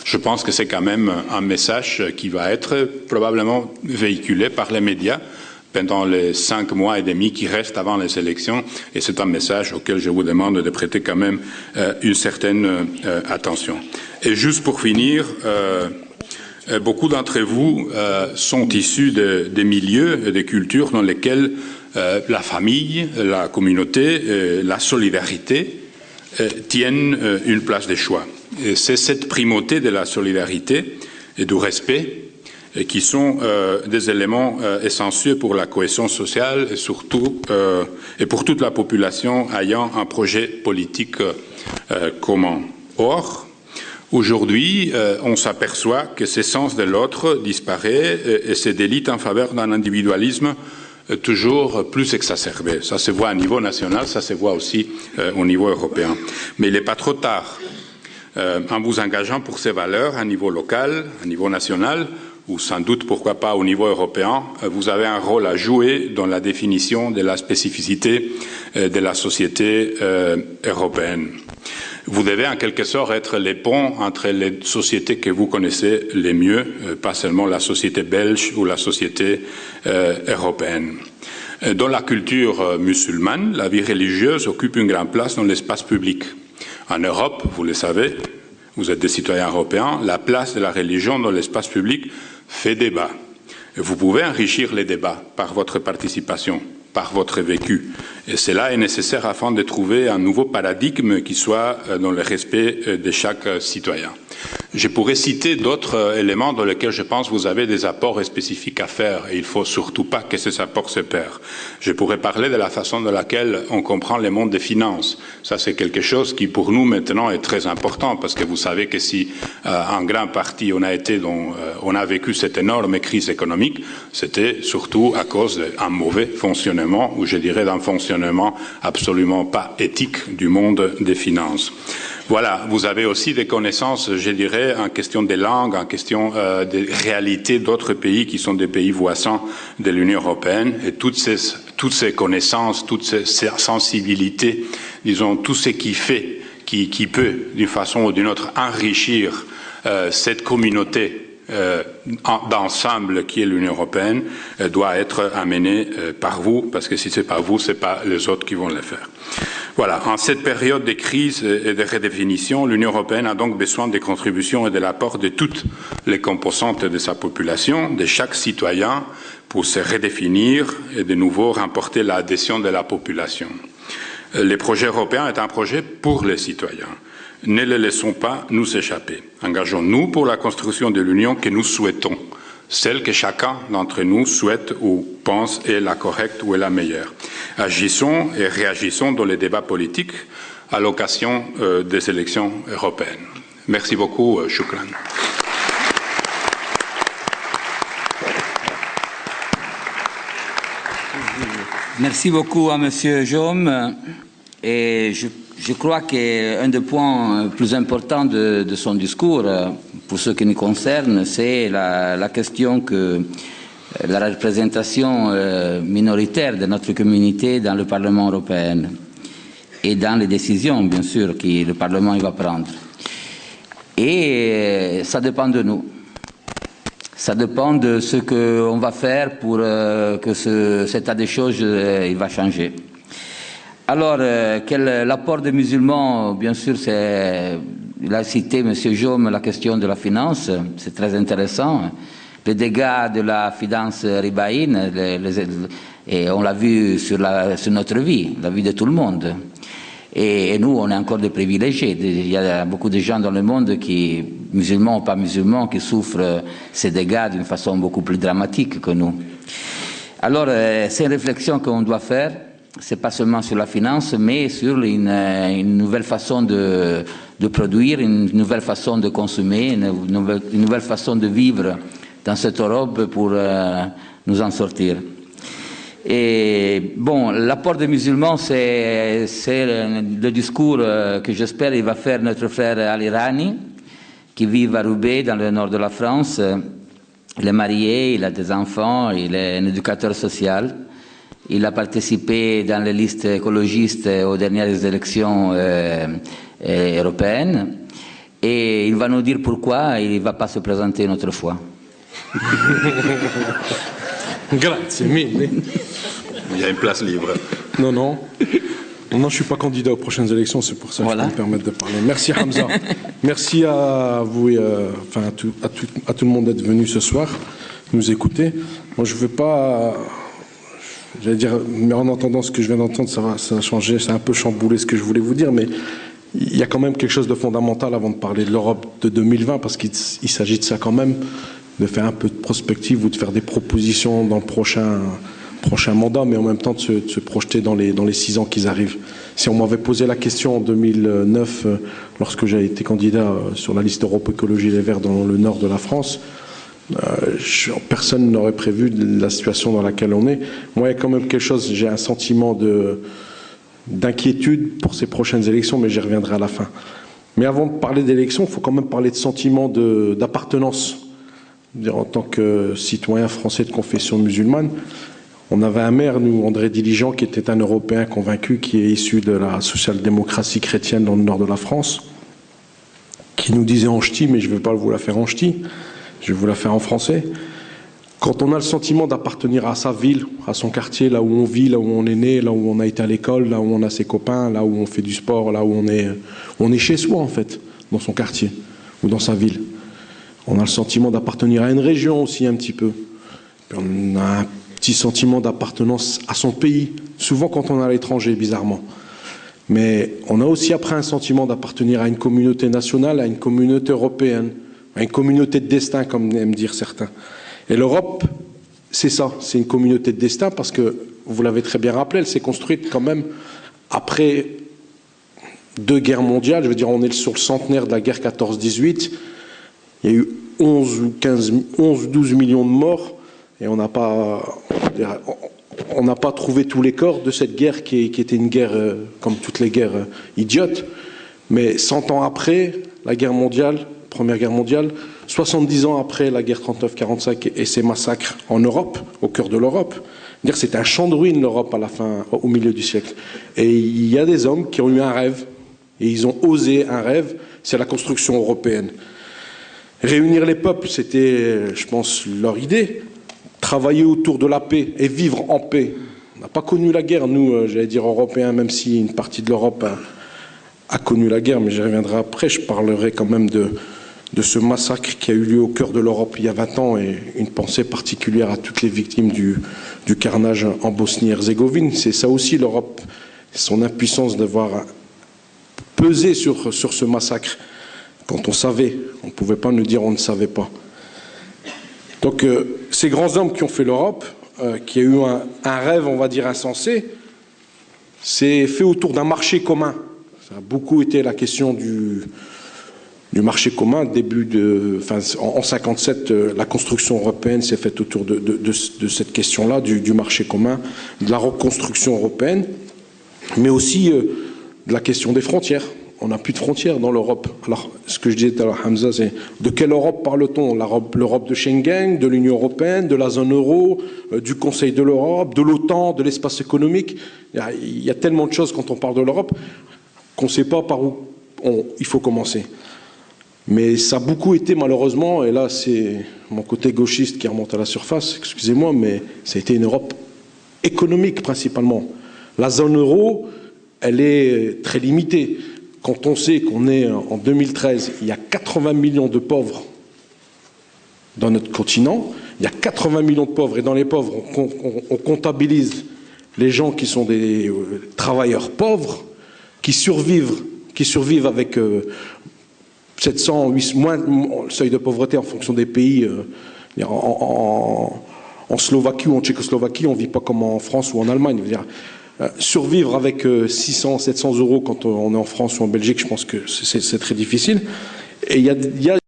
je pense que c'est quand même un message qui va être probablement véhiculé par les médias pendant les 5 mois et demi qui restent avant les élections. Et c'est un message auquel je vous demande de prêter quand même une certaine attention. Et juste pour finir, beaucoup d'entre vous sont issus des milieux et des cultures dans lesquels la famille, la communauté, la solidarité tiennent une place de choix. Et c'est cette primauté de la solidarité et du respect qui sont des éléments essentiels pour la cohésion sociale et surtout et pour toute la population ayant un projet politique commun. Or, aujourd'hui, on s'aperçoit que ce sens de l'autre disparaît et se délite en faveur d'un individualisme toujours plus exacerbé. Ça se voit à niveau national, ça se voit aussi au niveau européen. Mais il n'est pas trop tard. En vous engageant pour ces valeurs à niveau local, à niveau national, ou sans doute, pourquoi pas, au niveau européen, vous avez un rôle à jouer dans la définition de la spécificité de la société européenne. Vous devez en quelque sorte être les ponts entre les sociétés que vous connaissez les mieux, pas seulement la société belge ou la société européenne. Dans la culture musulmane, la vie religieuse occupe une grande place dans l'espace public. En Europe, vous le savez, vous êtes des citoyens européens, la place de la religion dans l'espace public fait débat. Et vous pouvez enrichir les débats par votre participation, par votre vécu. Et cela est nécessaire afin de trouver un nouveau paradigme qui soit dans le respect de chaque citoyen. Je pourrais citer d'autres éléments dans lesquels je pense que vous avez des apports spécifiques à faire et il ne faut surtout pas que ces apports se perdent. Je pourrais parler de la façon dans laquelle on comprend le monde des finances. Ça, c'est quelque chose qui, pour nous, maintenant, est très important parce que vous savez que si, en grande partie, on a vécu cette énorme crise économique, c'était surtout à cause d'un mauvais fonctionnement, ou je dirais d'un fonctionnement absolument pas éthique du monde des finances. Voilà, vous avez aussi des connaissances, je dirais, en question des langues, en question des réalités d'autres pays qui sont des pays voisins de l'Union européenne. Et toutes ces connaissances, toutes ces sensibilités, disons, tout ce qui fait, qui peut, d'une façon ou d'une autre, enrichir cette communauté d'ensemble qui est l'Union européenne, doit être amené par vous, parce que si c'est pas vous, c'est pas les autres qui vont le faire. Voilà, en cette période de crise et de redéfinition, l'Union européenne a donc besoin des contributions et de l'apport de toutes les composantes de sa population, de chaque citoyen, pour se redéfinir et de nouveau remporter l'adhésion de la population. Le projet européen est un projet pour les citoyens. Ne les laissons pas nous échapper. Engageons-nous pour la construction de l'Union que nous souhaitons, celle que chacun d'entre nous souhaite ou pense est la correcte ou est la meilleure. Agissons et réagissons dans les débats politiques à l'occasion des élections européennes. Merci beaucoup, Shukran. Merci beaucoup à M. Jaume. Et je crois qu'un des points plus importants de son discours, pour ce qui nous concerne, c'est la question que la représentation minoritaire de notre communauté dans le Parlement européen et dans les décisions, bien sûr, que le Parlement va prendre. Et ça dépend de nous. Ça dépend de ce qu'on va faire pour que cet état des choses il va changer. Alors, l'apport des musulmans, bien sûr, il a cité M. Jaume la question de la finance, c'est très intéressant. Les dégâts de la finance ribaïne, et on l'a vu sur notre vie, la vie de tout le monde. Et nous, on est encore des privilégiés. Il y a beaucoup de gens dans le monde, qui, musulmans ou pas musulmans, qui souffrent ces dégâts d'une façon beaucoup plus dramatique que nous. Alors, c'est une réflexion qu'on doit faire. C'est pas seulement sur la finance, mais sur une nouvelle façon de produire, une nouvelle façon de consommer, une nouvelle façon de vivre dans cette Europe pour nous en sortir. Et bon, l'apport des musulmans, c'est le discours que j'espère il va faire notre frère Ali Rani, qui vit à Roubaix, dans le nord de la France. Il est marié, il a des enfants, il est un éducateur social. Il a participé dans les listes écologistes aux dernières élections européennes. Et il va nous dire pourquoi il ne va pas se présenter une autre fois. Grazie mille. Il y a une place libre. Non, je ne suis pas candidat aux prochaines élections, c'est pour ça que je peux me permettre de parler. Merci Hamza. Merci à vous et à tout le monde d'être venu ce soir, nous écouter. Moi, je ne veux pas... J'allais dire, mais en entendant ce que je viens d'entendre, ça va changer, ça a un peu chamboulé ce que je voulais vous dire, mais il y a quand même quelque chose de fondamental avant de parler de l'Europe de 2020, parce qu'il s'agit de ça quand même, de faire un peu de prospective ou de faire des propositions dans le prochain mandat, mais en même temps de se projeter dans les 6 ans qui arrivent. Si on m'avait posé la question en 2009, lorsque j'ai été candidat sur la liste Europe Écologie Les Verts dans le nord de la France, personne n'aurait prévu la situation dans laquelle on est. Moi, il y a quand même quelque chose, j'ai un sentiment d'inquiétude pour ces prochaines élections, mais j'y reviendrai à la fin. Mais avant de parler d'élections, il faut quand même parler de sentiment d'appartenance. En tant que citoyen français de confession musulmane, on avait un maire, nous, André Diligent, qui était un Européen convaincu, qui est issu de la social-démocratie chrétienne dans le nord de la France, qui nous disait en ch'ti, mais je ne vais pas vous la faire en ch'ti, je vais vous la faire en français. Quand on a le sentiment d'appartenir à sa ville, à son quartier, là où on vit, là où on est né, là où on a été à l'école, là où on a ses copains, là où on fait du sport, là où on est chez soi, en fait, dans son quartier ou dans sa ville. On a le sentiment d'appartenir à une région aussi un petit peu. Puis on a un petit sentiment d'appartenance à son pays, souvent quand on est à l'étranger, bizarrement. Mais on a aussi après un sentiment d'appartenir à une communauté nationale, à une communauté européenne, à une communauté de destin, comme aiment dire certains. Et l'Europe, c'est ça, c'est une communauté de destin parce que, vous l'avez très bien rappelé, elle s'est construite quand même après 2 guerres mondiales. Je veux dire, on est sur le centenaire de la guerre 14-18. Il y a eu 11 ou 12 millions de morts et on n'a pas trouvé tous les corps de cette guerre qui était une guerre, comme toutes les guerres, idiotes. Mais 100 ans après la guerre mondiale, Première Guerre mondiale, 70 ans après la guerre 39-45 et ses massacres en Europe, au cœur de l'Europe, c'est un champ de ruines l'Europe à la fin, au milieu du siècle. Et il y a des hommes qui ont eu un rêve, et ils ont osé un rêve, c'est la construction européenne. Réunir les peuples, c'était, je pense, leur idée. Travailler autour de la paix et vivre en paix. On n'a pas connu la guerre, nous, j'allais dire européens, même si une partie de l'Europe a connu la guerre, mais j'y reviendrai après. Je parlerai quand même de ce massacre qui a eu lieu au cœur de l'Europe il y a 20 ans et une pensée particulière à toutes les victimes du carnage en Bosnie-Herzégovine. C'est ça aussi l'Europe, son impuissance d'avoir pesé sur ce massacre. Quand on savait, on ne pouvait pas nous dire on ne savait pas. Donc ces grands hommes qui ont fait l'Europe, qui a eu un rêve, on va dire, insensé, c'est fait autour d'un marché commun. Ça a beaucoup été la question du marché commun. En 1957, la construction européenne s'est faite autour de cette question-là, du marché commun, de la reconstruction européenne, mais aussi de la question des frontières. On n'a plus de frontières dans l'Europe. Alors, ce que je disais tout à l'heure, Hamza, c'est de quelle Europe parle-t-on? L'Europe de Schengen, de l'Union européenne, de la zone euro, du Conseil de l'Europe, de l'OTAN, de l'espace économique. Il y a tellement de choses quand on parle de l'Europe qu'on ne sait pas par où il faut commencer. Mais ça a beaucoup été, malheureusement, et là c'est mon côté gauchiste qui remonte à la surface, excusez-moi, mais ça a été une Europe économique principalement. La zone euro, elle est très limitée. Quand on sait qu'on est en 2013, il y a 80 millions de pauvres dans notre continent, il y a 80 millions de pauvres, et dans les pauvres, on comptabilise les gens qui sont des travailleurs pauvres, qui survivent avec 700, 800, moins le seuil de pauvreté en fonction des pays. En Slovaquie ou en Tchécoslovaquie, on ne vit pas comme en France ou en Allemagne. Survivre avec 600, 700 euros quand on est en France ou en Belgique, je pense que c'est très difficile. Et il y a une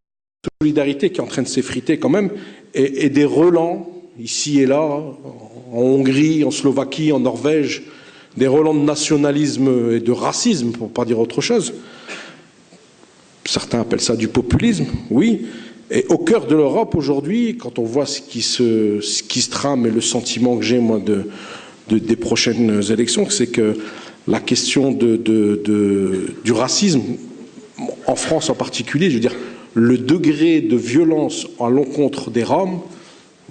solidarité qui est en train de s'effriter quand même, et des relents, ici et là, en Hongrie, en Slovaquie, en Norvège, des relents de nationalisme et de racisme, pour ne pas dire autre chose. Certains appellent ça du populisme, oui. Et au cœur de l'Europe aujourd'hui, quand on voit ce qui se trame et le sentiment que j'ai moi des prochaines élections, c'est que la question du racisme, en France en particulier, je veux dire, le degré de violence à l'encontre des Roms,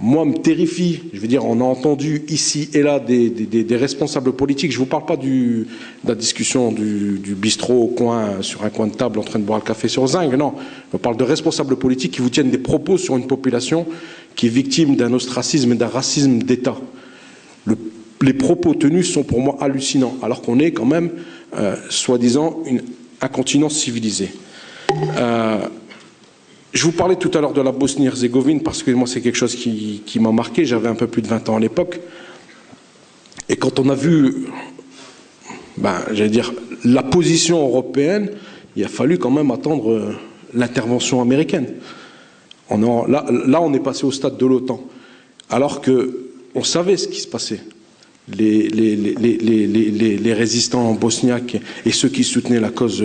moi, me terrifie. Je veux dire, on a entendu ici et là des responsables politiques. Je ne vous parle pas de la discussion du bistrot au coin, sur un coin de table en train de boire le café sur zinc. Non, je parle de responsables politiques qui vous tiennent des propos sur une population qui est victime d'un ostracisme et d'un racisme d'État. Les propos tenus sont pour moi hallucinants, alors qu'on est quand même, soi-disant, un continent civilisé. Je vous parlais tout à l'heure de la Bosnie-Herzégovine parce que moi c'est quelque chose qui m'a marqué, j'avais un peu plus de 20 ans à l'époque. Et quand on a vu, j'allais dire, la position européenne, il a fallu quand même attendre l'intervention américaine. Là on est passé au stade de l'OTAN, alors qu'on savait ce qui se passait. Les résistants bosniaques et ceux qui soutenaient la cause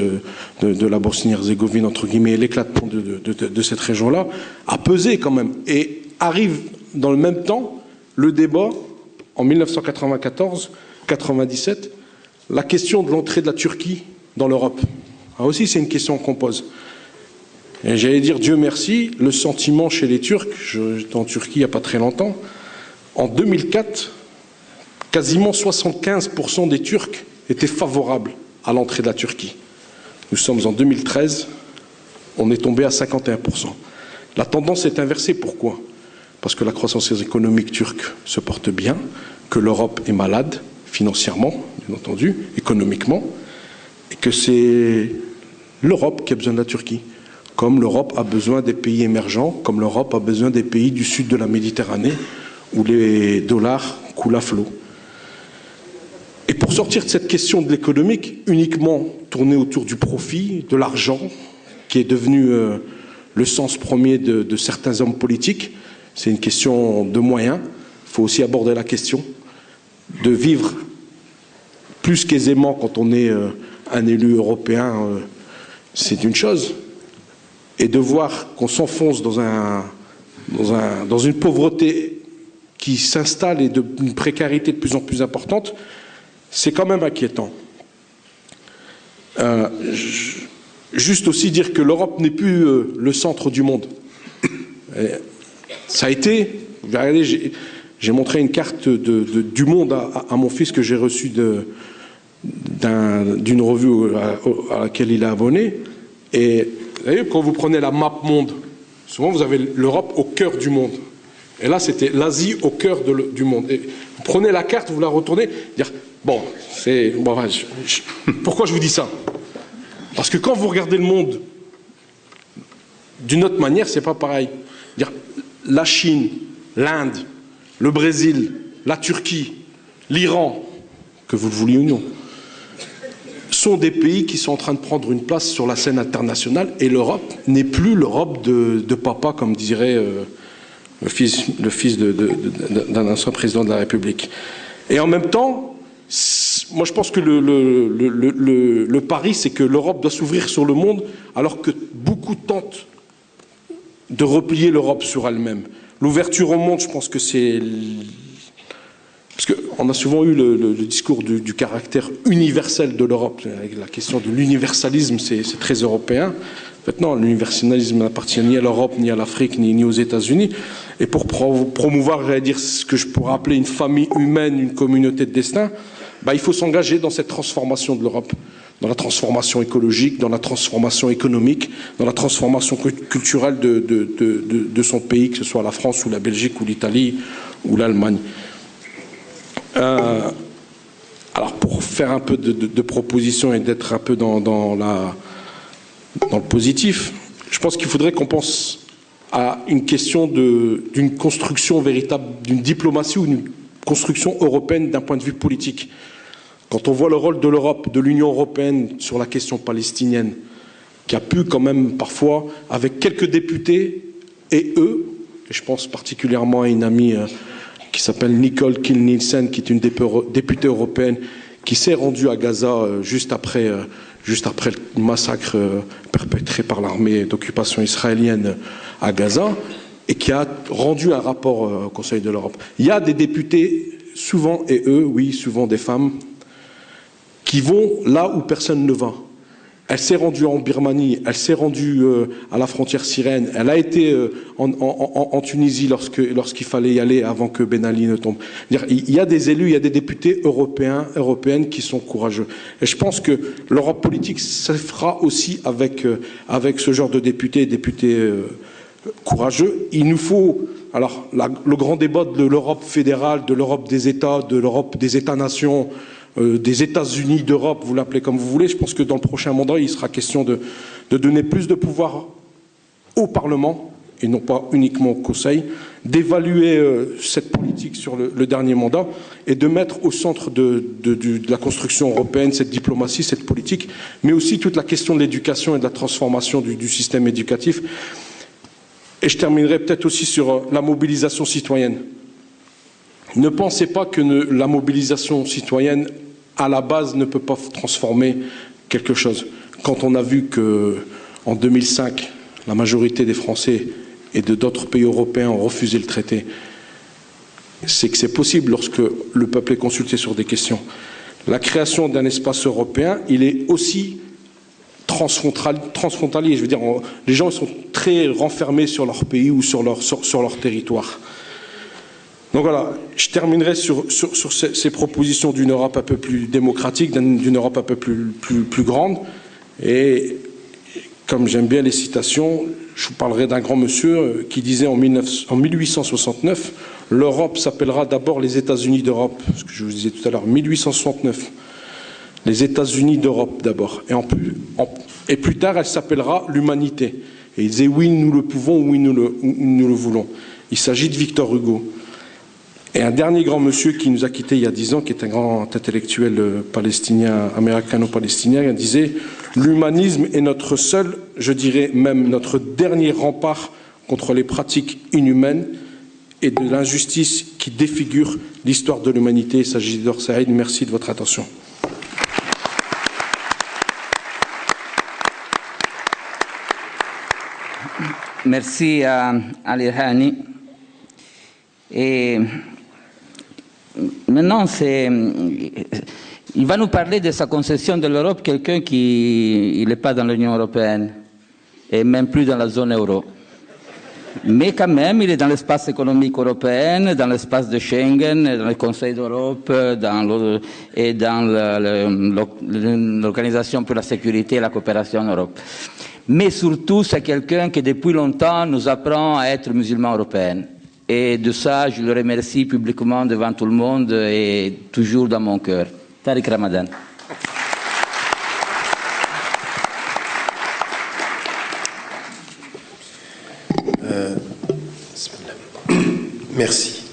de la Bosnie-Herzégovine, entre guillemets, l'éclatement de cette région-là, a pesé quand même. Et arrive dans le même temps le débat, en 1994-97, la question de l'entrée de la Turquie dans l'Europe. Là aussi, c'est une question qu'on pose. Et j'allais dire, Dieu merci, le sentiment chez les Turcs, j'étais en Turquie il n'y a pas très longtemps, en 2004, quasiment 75% des Turcs étaient favorables à l'entrée de la Turquie. Nous sommes en 2013, on est tombé à 51%. La tendance est inversée. Pourquoi? Parce que la croissance économique turque se porte bien, que l'Europe est malade, financièrement, bien entendu, économiquement, et que c'est l'Europe qui a besoin de la Turquie. Comme l'Europe a besoin des pays émergents, comme l'Europe a besoin des pays du sud de la Méditerranée, où les dollars coulent à flot. Et pour sortir de cette question de l'économique, uniquement tournée autour du profit, de l'argent, qui est devenu le sens premier de certains hommes politiques, c'est une question de moyens. Il faut aussi aborder la question de vivre plus qu'aisément quand on est un élu européen, c'est une chose. Et de voir qu'on s'enfonce dans une pauvreté qui s'installe et d'une précarité de plus en plus importante, c'est quand même inquiétant. Juste aussi dire que l'Europe n'est plus le centre du monde. Ça a été, regardez, j'ai montré une carte du monde à mon fils que j'ai reçue d'une revue à laquelle il est abonné. Et vous savez, quand vous prenez la map monde, souvent vous avez l'Europe au cœur du monde. Et là, c'était l'Asie au cœur du monde. Et vous prenez la carte, vous la retournez, dire... Bon, pourquoi je vous dis ça? Parce que quand vous regardez le monde d'une autre manière, c'est pas pareil. La Chine, l'Inde, le Brésil, la Turquie, l'Iran, que vous le vouliez ou non, sont des pays qui sont en train de prendre une place sur la scène internationale, et l'Europe n'est plus l'Europe de papa, comme dirait le fils d'un ancien président de la République. Et en même temps, moi je pense que le pari, c'est que l'Europe doit s'ouvrir sur le monde, alors que beaucoup tentent de replier l'Europe sur elle-même. L'ouverture au monde, je pense que c'est... Parce qu'on a souvent eu le discours du caractère universel de l'Europe. La question de l'universalisme, c'est très européen. Maintenant, l'universalisme n'appartient ni à l'Europe, ni à l'Afrique, ni aux États-Unis. Et pour promouvoir, j'allais dire, ce que je pourrais appeler une famille humaine, une communauté de destin, il faut s'engager dans cette transformation de l'Europe, dans la transformation écologique, dans la transformation économique, dans la transformation culturelle de son pays, que ce soit la France ou la Belgique ou l'Italie ou l'Allemagne. Alors pour faire un peu de propositions et d'être un peu dans le positif, je pense qu'il faudrait qu'on pense à une question d'une construction véritable, d'une diplomatie ou d'une construction européenne d'un point de vue politique. Quand on voit le rôle de l'Europe, de l'Union européenne sur la question palestinienne, qui a pu quand même parfois, avec quelques députés et eux, et je pense particulièrement à une amie qui s'appelle Nicole Kiel-Nielsen, qui est une députée européenne, qui s'est rendue à Gaza juste après le massacre perpétré par l'armée d'occupation israélienne à Gaza, et qui a rendu un rapport au Conseil de l'Europe. Il y a des députés, souvent, et eux, oui, souvent des femmes, qui vont là où personne ne va. Elle s'est rendue en Birmanie, elle s'est rendue à la frontière syrienne, elle a été en Tunisie lorsqu'il fallait y aller avant que Ben Ali ne tombe. Il y a des élus, il y a des députés européennes qui sont courageux. Et je pense que l'Europe politique se fera aussi avec ce genre de députés courageux. Il nous faut, alors, le grand débat de l'Europe fédérale, de l'Europe des États, de l'Europe des États-nations, des États-Unis d'Europe, vous l'appelez comme vous voulez. Je pense que dans le prochain mandat, il sera question de donner plus de pouvoir au Parlement, et non pas uniquement au Conseil, d'évaluer cette politique sur le dernier mandat et de mettre au centre de la construction européenne cette diplomatie, cette politique, mais aussi toute la question de l'éducation et de la transformation du système éducatif. Et je terminerai peut-être aussi sur la mobilisation citoyenne. Ne pensez pas que la mobilisation citoyenne, à la base, ne peut pas transformer quelque chose. Quand on a vu qu'en 2005, la majorité des Français et d'autres pays européens ont refusé le traité, c'est que c'est possible lorsque le peuple est consulté sur des questions. La création d'un espace européen, il est aussi transfrontalier. Je veux dire, les gens sont très renfermés sur leur pays ou sur leur territoire. Donc voilà, je terminerai sur ces propositions d'une Europe un peu plus démocratique, d'une Europe un peu plus grande. Et comme j'aime bien les citations, je vous parlerai d'un grand monsieur qui disait en 1869, l'Europe s'appellera d'abord les États-Unis d'Europe, ce que je vous disais tout à l'heure, 1869. Les États-Unis d'Europe d'abord. Et plus tard, elle s'appellera l'humanité. Et il disait oui, nous le pouvons, oui, nous le voulons. Il s'agit de Victor Hugo. Et un dernier grand monsieur qui nous a quittés il y a 10 ans, qui est un grand intellectuel palestinien, américano-palestinien, il disait « L'humanisme est notre seul, je dirais même notre dernier rempart contre les pratiques inhumaines et de l'injustice qui défigurent l'histoire de l'humanité. » Il s'agit d'Or Saïd. Merci de votre attention. Merci à Ali Hani. Et maintenant, il va nous parler de sa conception de l'Europe, quelqu'un qui n'est pas dans l'Union européenne et même plus dans la zone euro. Mais quand même, il est dans l'espace économique européen, dans l'espace de Schengen, dans le Conseil d'Europe et dans l'Organisation pour la sécurité et la coopération en Europe. Mais surtout, c'est quelqu'un qui depuis longtemps nous apprend à être musulman européen. Et de ça, je le remercie publiquement devant tout le monde et toujours dans mon cœur. Tariq Ramadan. Merci.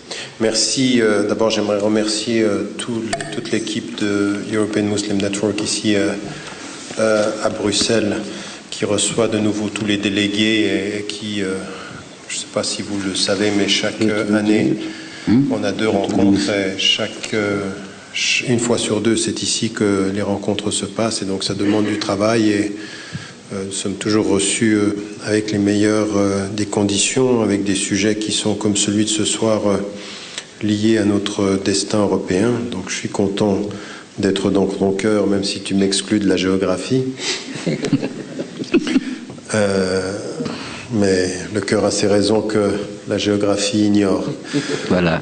Merci. D'abord, j'aimerais remercier toute l'équipe de European Muslim Network ici à Bruxelles, qui reçoit de nouveau tous les délégués et qui, je ne sais pas si vous le savez, mais chaque année, on a 2 rencontres et une fois sur 2, c'est ici que les rencontres se passent et donc ça demande du travail et nous sommes toujours reçus avec les meilleures des conditions, avec des sujets qui sont comme celui de ce soir liés à notre destin européen. Donc je suis content d'être dans ton cœur, même si tu m'exclus de la géographie. Mais le cœur a ses raisons que la géographie ignore. Voilà.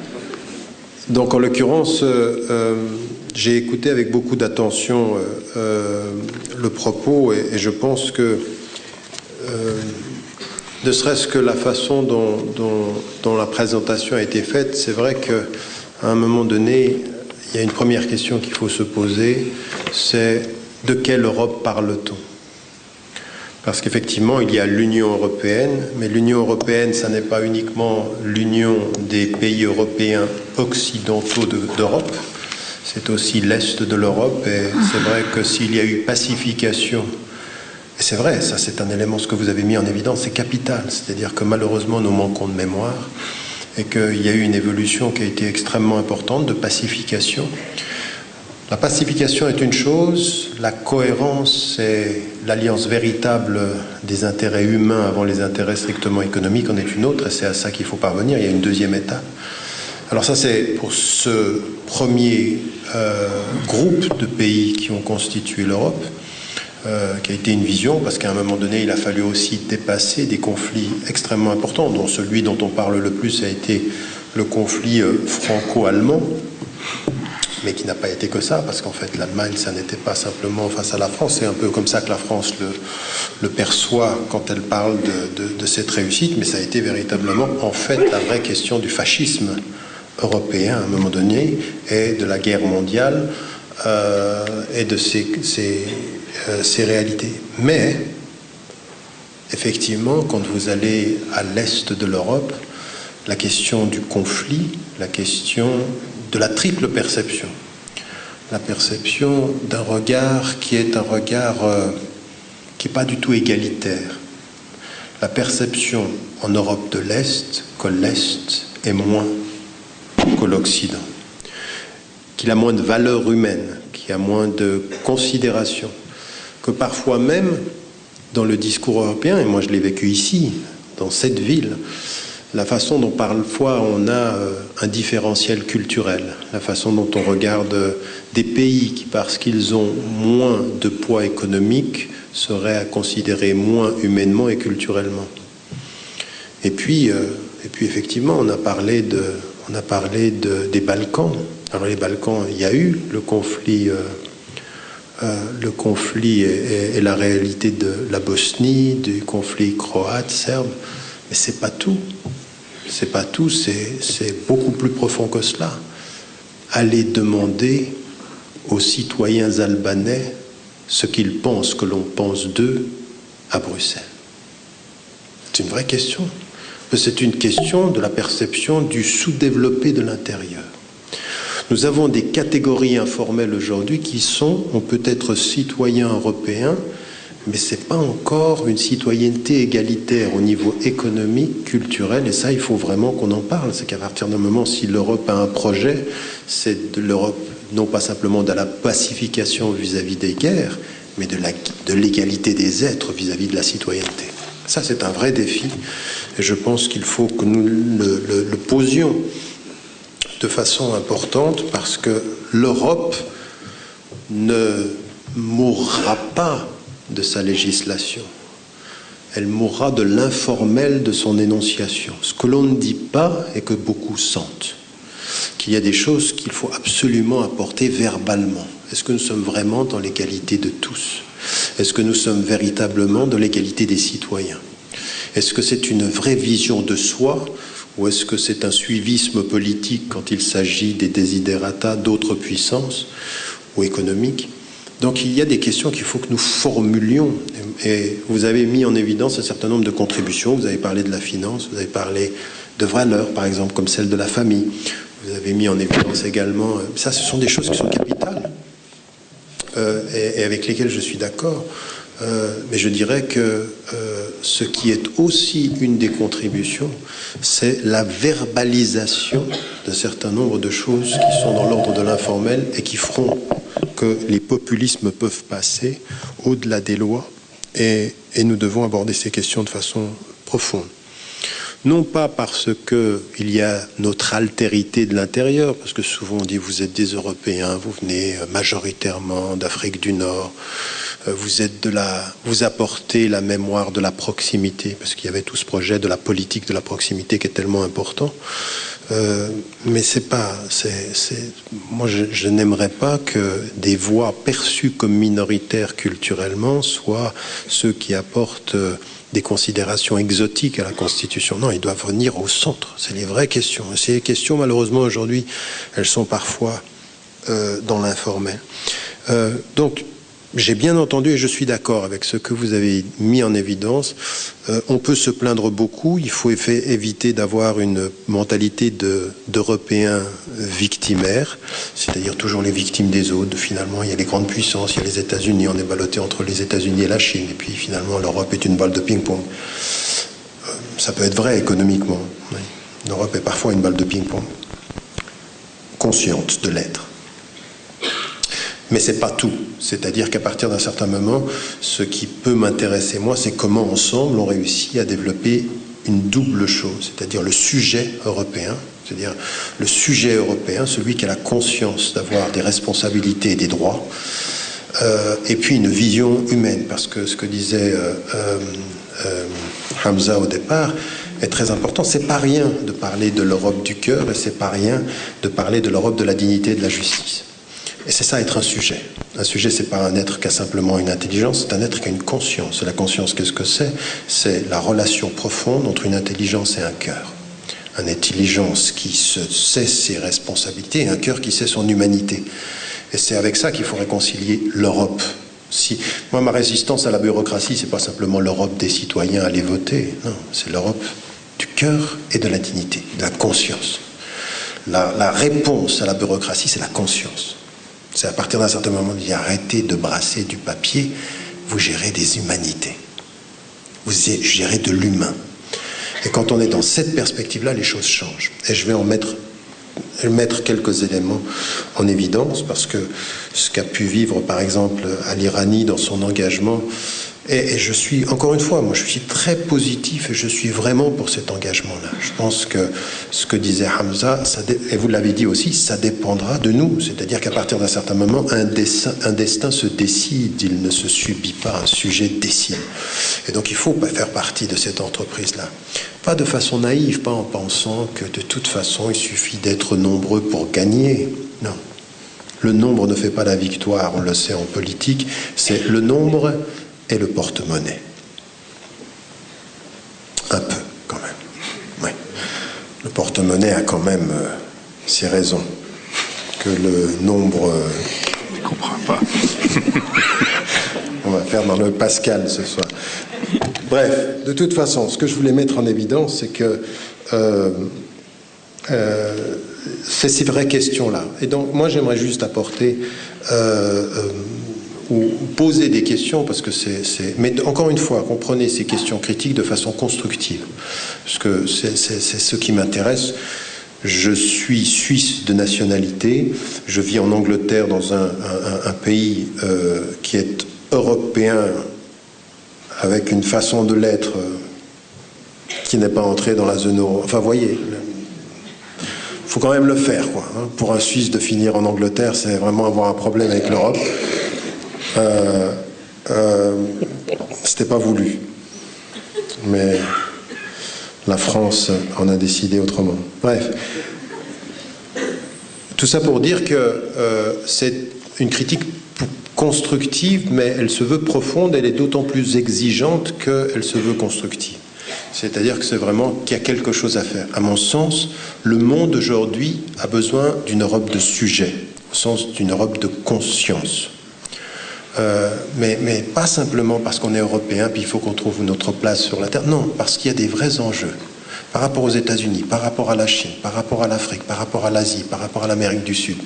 Donc en l'occurrence, j'ai écouté avec beaucoup d'attention le propos et je pense que ne serait-ce que la façon dont la présentation a été faite, c'est vrai qu'à un moment donné, il y a une première question qu'il faut se poser, c'est de quelle Europe parle-t-on? Parce qu'effectivement, il y a l'Union européenne, mais l'Union européenne, ça n'est pas uniquement l'union des pays européens occidentaux d'Europe, c'est aussi l'Est de l'Europe, et c'est vrai que s'il y a eu pacification, et c'est vrai, ça c'est un élément, ce que vous avez mis en évidence, c'est capital, c'est-à-dire que malheureusement nous manquons de mémoire, et qu'il y a eu une évolution qui a été extrêmement importante de pacification. La pacification est une chose, la cohérence et l'alliance véritable des intérêts humains avant les intérêts strictement économiques en est une autre, et c'est à ça qu'il faut parvenir. Il y a une deuxième étape. Alors ça, c'est pour ce premier groupe de pays qui ont constitué l'Europe, qui a été une vision, parce qu'à un moment donné, il a fallu aussi dépasser des conflits extrêmement importants, dont celui dont on parle le plus a été le conflit franco-allemand, mais qui n'a pas été que ça, parce qu'en fait l'Allemagne, ça n'était pas simplement face à la France, c'est un peu comme ça que la France le perçoit quand elle parle de cette réussite, mais ça a été véritablement en fait la vraie question du fascisme européen à un moment donné, et de la guerre mondiale, et de ces réalités. Mais, effectivement, quand vous allez à l'est de l'Europe, la question du conflit, la question de la triple perception. La perception d'un regard qui est un regard qui n'est pas du tout égalitaire. La perception en Europe de l'Est que l'Est est moins que l'Occident, qu'il a moins de valeur humaine, qu'il a moins de considération, que parfois même dans le discours européen, et moi je l'ai vécu ici, dans cette ville, la façon dont parfois on a un différentiel culturel, la façon dont on regarde des pays qui, parce qu'ils ont moins de poids économique, seraient à considérer moins humainement et culturellement. Et puis effectivement, on a parlé des Balkans. Alors les Balkans, il y a eu le conflit et la réalité de la Bosnie, du conflit croate, serbe, mais c'est pas tout. C'est pas tout, c'est beaucoup plus profond que cela. Aller demander aux citoyens albanais ce qu'ils pensent que l'on pense d'eux à Bruxelles. C'est une vraie question. C'est une question de la perception du sous-développé de l'intérieur. Nous avons des catégories informelles aujourd'hui qui on peut être citoyen européen, mais ce n'est pas encore une citoyenneté égalitaire au niveau économique, culturel, et ça, il faut vraiment qu'on en parle. C'est qu'à partir d'un moment, si l'Europe a un projet, c'est de l'Europe, non pas simplement de la pacification vis-à-vis des guerres, mais de l'égalité des êtres vis-à-vis de la citoyenneté. Ça, c'est un vrai défi, et je pense qu'il faut que nous le posions de façon importante, parce que l'Europe ne mourra pas de sa législation. Elle mourra de l'informel de son énonciation. Ce que l'on ne dit pas et que beaucoup sentent, qu'il y a des choses qu'il faut absolument apporter verbalement. Est-ce que nous sommes vraiment dans l'égalité de tous? Est-ce que nous sommes véritablement dans l'égalité des citoyens? Est-ce que c'est une vraie vision de soi, ou est-ce que c'est un suivisme politique quand il s'agit des desiderata d'autres puissances ou économiques? Donc il y a des questions qu'il faut que nous formulions, et vous avez mis en évidence un certain nombre de contributions. Vous avez parlé de la finance, vous avez parlé de valeurs, par exemple, comme celle de la famille. Vous avez mis en évidence également, ça ce sont des choses qui sont capitales, et avec lesquelles je suis d'accord, mais je dirais que ce qui est aussi une des contributions, c'est la verbalisation d'un certain nombre de choses qui sont dans l'ordre de l'informel et qui feront que les populismes peuvent passer au-delà des lois, et nous devons aborder ces questions de façon profonde. Non pas parce qu'il y a notre altérité de l'intérieur, parce que souvent on dit vous êtes des Européens, vous venez majoritairement d'Afrique du Nord, vous apportez la mémoire de la proximité, parce qu'il y avait tout ce projet de la politique de la proximité qui est tellement important. Mais c'est pas, moi je n'aimerais pas que des voix perçues comme minoritaires culturellement soient ceux qui apportent des considérations exotiques à la Constitution. Non, ils doivent venir au centre. C'est les vraies questions. Et ces questions, malheureusement, aujourd'hui, elles sont parfois dans l'informel. Donc, j'ai bien entendu et je suis d'accord avec ce que vous avez mis en évidence. On peut se plaindre beaucoup, il faut éviter d'avoir une mentalité d'Européens victimaires, c'est-à-dire toujours les victimes des autres. Finalement, il y a les grandes puissances, il y a les États-Unis, on est ballotté entre les États-Unis et la Chine, et puis finalement l'Europe est une balle de ping-pong. Ça peut être vrai économiquement. Oui. L'Europe est parfois une balle de ping-pong, consciente de l'être. Mais c'est pas tout. C'est-à-dire qu'à partir d'un certain moment, ce qui peut m'intéresser, moi, c'est comment ensemble on réussit à développer une double chose, c'est-à-dire le sujet européen, c'est-à-dire le sujet européen, celui qui a la conscience d'avoir des responsabilités et des droits, et puis une vision humaine, parce que ce que disait Hamza au départ est très important. C'est pas rien de parler de l'Europe du cœur, et c'est pas rien de parler de l'Europe de la dignité et de la justice. Et c'est ça être un sujet. Un sujet, c'est pas un être qui a simplement une intelligence, c'est un être qui a une conscience. Et la conscience, qu'est-ce que c'est? C'est la relation profonde entre une intelligence et un cœur. Une intelligence qui sait ses responsabilités et un cœur qui sait son humanité. Et c'est avec ça qu'il faut réconcilier l'Europe. Moi, ma résistance à la bureaucratie, c'est pas simplement l'Europe des citoyens à aller voter. Non, c'est l'Europe du cœur et de la dignité, de la conscience. La réponse à la bureaucratie, c'est la conscience. C'est à partir d'un certain moment de dire arrêtez de brasser du papier, vous gérez des humanités. Vous gérez de l'humain. Et quand on est dans cette perspective-là, les choses changent. Et je vais en mettre quelques éléments en évidence, parce que ce qu'a pu vivre, par exemple, Ali Rani dans son engagement, et je suis, encore une fois, moi je suis très positif et je suis vraiment pour cet engagement-là. Je pense que ce que disait Hamza, et vous l'avez dit aussi, ça dépendra de nous. C'est-à-dire qu'à partir d'un certain moment, un destin se décide, il ne se subit pas, un sujet décide. Et donc il faut faire partie de cette entreprise-là. Pas de façon naïve, pas en pensant que de toute façon il suffit d'être nombreux pour gagner. Non. Le nombre ne fait pas la victoire, on le sait en politique, c'est le nombre et le porte-monnaie. Un peu, quand même. Oui. Le porte-monnaie a quand même ses raisons. Que le nombre... Je ne comprends pas. On va faire dans le Pascal ce soir. Bref, de toute façon, ce que je voulais mettre en évidence, c'est que c'est ces vraies questions-là. Et donc, moi, j'aimerais juste apporter... ou poser des questions, parce que mais encore une fois, comprenez ces questions critiques de façon constructive, parce que c'est ce qui m'intéresse. Je suis suisse de nationalité, je vis en Angleterre dans un pays qui est européen, avec une façon de l'être qui n'est pas entrée dans la zone euro. Enfin, vous voyez, il faut quand même le faire, quoi. Pour un Suisse de finir en Angleterre, c'est vraiment avoir un problème avec l'Europe. C'était pas voulu, mais la France en a décidé autrement. Bref, tout ça pour dire que c'est une critique constructive, mais elle se veut profonde, elle est d'autant plus exigeante qu'elle se veut constructive. C'est-à-dire que c'est vraiment qu'il y a quelque chose à faire. À mon sens, le monde aujourd'hui a besoin d'une Europe de sujet, au sens d'une Europe de conscience. Mais pas simplement parce qu'on est européen, puis il faut qu'on trouve notre place sur la Terre. Non, parce qu'il y a des vrais enjeux. Par rapport aux États-Unis, par rapport à la Chine, par rapport à l'Afrique, par rapport à l'Asie, par rapport à l'Amérique du Sud.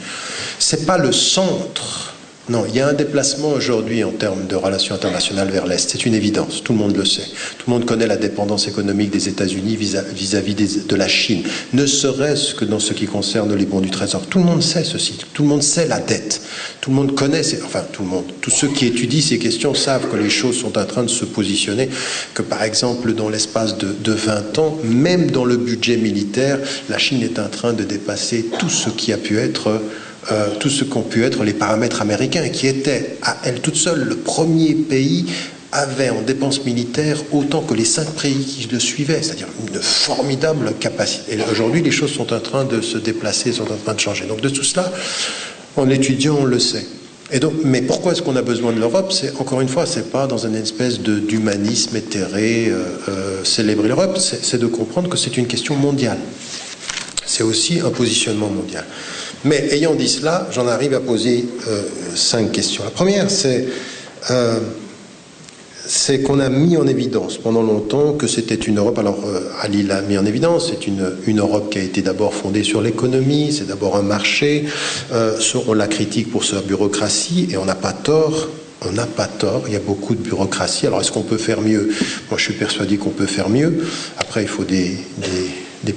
C'est pas le centre. Non, il y a un déplacement aujourd'hui en termes de relations internationales vers l'Est. C'est une évidence, tout le monde le sait. Tout le monde connaît la dépendance économique des États-Unis vis-à-vis de la Chine. Ne serait-ce que dans ce qui concerne les bons du Trésor. Tout le monde sait ceci, tout le monde sait la dette. Tout le monde connaît, enfin tout le monde, tous ceux qui étudient ces questions savent que les choses sont en train de se positionner, que par exemple dans l'espace de 20 ans, même dans le budget militaire, la Chine est en train de dépasser tout ce qui a pu être... tout ce qu'ont pu être les paramètres américains, qui étaient à elle toute seule le premier pays avait en dépenses militaires autant que les 5 pays qui le suivaient, c'est-à-dire une formidable capacité. Et aujourd'hui, les choses sont en train de se déplacer, sont en train de changer. Donc de tout cela, en étudiant, on le sait. Et donc, mais pourquoi est-ce qu'on a besoin de l'Europe? C'est, encore une fois, c'est pas dans une espèce d'humanisme éthéré, célébrer l'Europe, c'est de comprendre que c'est une question mondiale. c'est aussi un positionnement mondial. Mais ayant dit cela, j'en arrive à poser 5 questions. La première, c'est qu'on a mis en évidence pendant longtemps que c'était une Europe, alors Ali l'a mis en évidence, c'est une Europe qui a été d'abord fondée sur l'économie, c'est d'abord un marché, on la critique pour sa bureaucratie, et on n'a pas tort. On n'a pas tort, il y a beaucoup de bureaucratie. Alors est-ce qu'on peut faire mieux? Moi je suis persuadé qu'on peut faire mieux. Après il faut des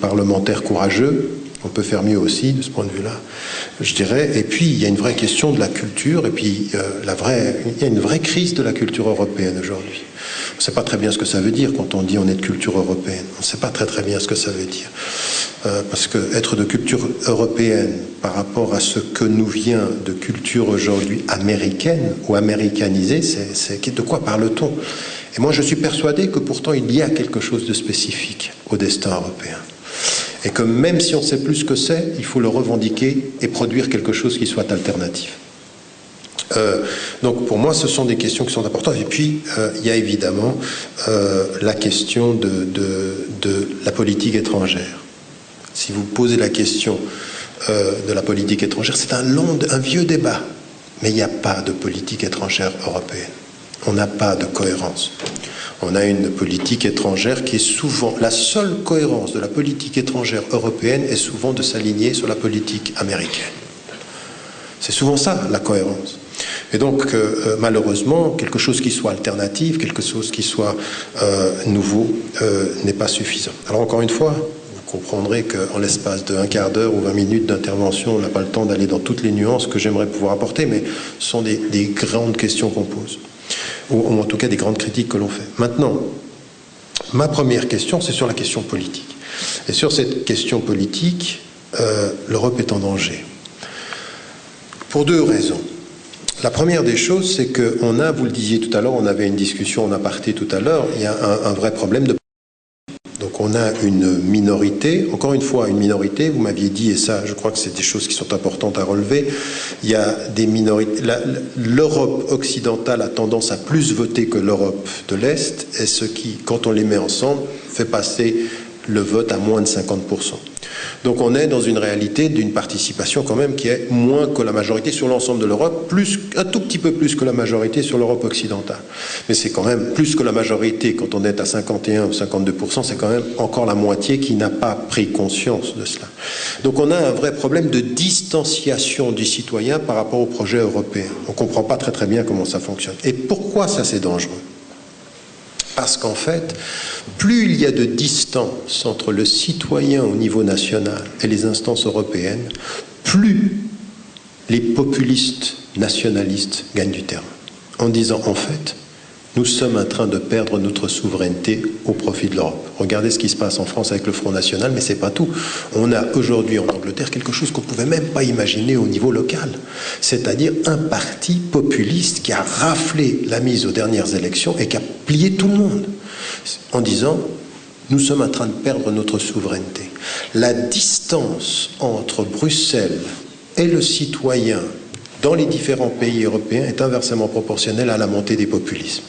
parlementaires courageux. On peut faire mieux aussi de ce point de vue-là, je dirais. Et puis il y a une vraie question de la culture, et puis il y a une vraie crise de la culture européenne aujourd'hui. On ne sait pas très bien ce que ça veut dire quand on dit on est de culture européenne. On ne sait pas très bien ce que ça veut dire. Parce que être de culture européenne par rapport à ce que nous vient de culture aujourd'hui américaine ou américanisée, de quoi parle-t-on? Et moi je suis persuadé que pourtant il y a quelque chose de spécifique au destin européen. Et que même si on ne sait plus ce que c'est, il faut le revendiquer et produire quelque chose qui soit alternatif. Donc pour moi, ce sont des questions qui sont importantes. Et puis, il y a évidemment la question de la politique étrangère. Si vous posez la question de la politique étrangère, c'est un vieux débat. Mais il n'y a pas de politique étrangère européenne. On n'a pas de cohérence. On a une politique étrangère qui est souvent... La seule cohérence de la politique étrangère européenne est souvent de s'aligner sur la politique américaine. C'est souvent ça, la cohérence. Et donc, malheureusement, quelque chose qui soit alternatif, quelque chose qui soit nouveau, n'est pas suffisant. Alors, encore une fois, vous comprendrez qu'en l'espace de 1 quart d'heure ou 20 minutes d'intervention, on n'a pas le temps d'aller dans toutes les nuances que j'aimerais pouvoir apporter, mais ce sont des grandes questions qu'on pose. Ou en tout cas des grandes critiques que l'on fait. Maintenant, ma première question, c'est sur la question politique. Et sur cette question politique, l'Europe est en danger. Pour 2 raisons. La première des choses, c'est qu'on a, vous le disiez tout à l'heure, on avait une discussion en aparté tout à l'heure, il y a un vrai problème de... Donc on a une minorité, encore une fois une minorité, vous m'aviez dit, et ça je crois que c'est des choses qui sont importantes à relever, il y a des minorités, l'Europe occidentale a tendance à plus voter que l'Europe de l'Est, et ce qui, quand on les met ensemble, fait passer le vote à moins de 50%. Donc on est dans une réalité d'une participation quand même qui est moins que la majorité sur l'ensemble de l'Europe, un tout petit peu plus que la majorité sur l'Europe occidentale. Mais c'est quand même plus que la majorité, quand on est à 51 ou 52%, c'est quand même encore la moitié qui n'a pas pris conscience de cela. Donc on a un vrai problème de distanciation du citoyen par rapport au projet européen. On ne comprend pas très bien comment ça fonctionne. Et pourquoi ça c'est dangereux ? Parce qu'en fait, plus il y a de distance entre le citoyen au niveau national et les instances européennes, plus les populistes nationalistes gagnent du terrain. En disant, en fait, nous sommes en train de perdre notre souveraineté au profit de l'Europe. Regardez ce qui se passe en France avec le Front National, mais ce n'est pas tout. On a aujourd'hui en Angleterre quelque chose qu'on ne pouvait même pas imaginer au niveau local. C'est-à-dire un parti populiste qui a raflé la mise aux dernières élections et qui a plié tout le monde. En disant, nous sommes en train de perdre notre souveraineté. La distance entre Bruxelles et le citoyen dans les différents pays européens est inversement proportionnelle à la montée des populismes.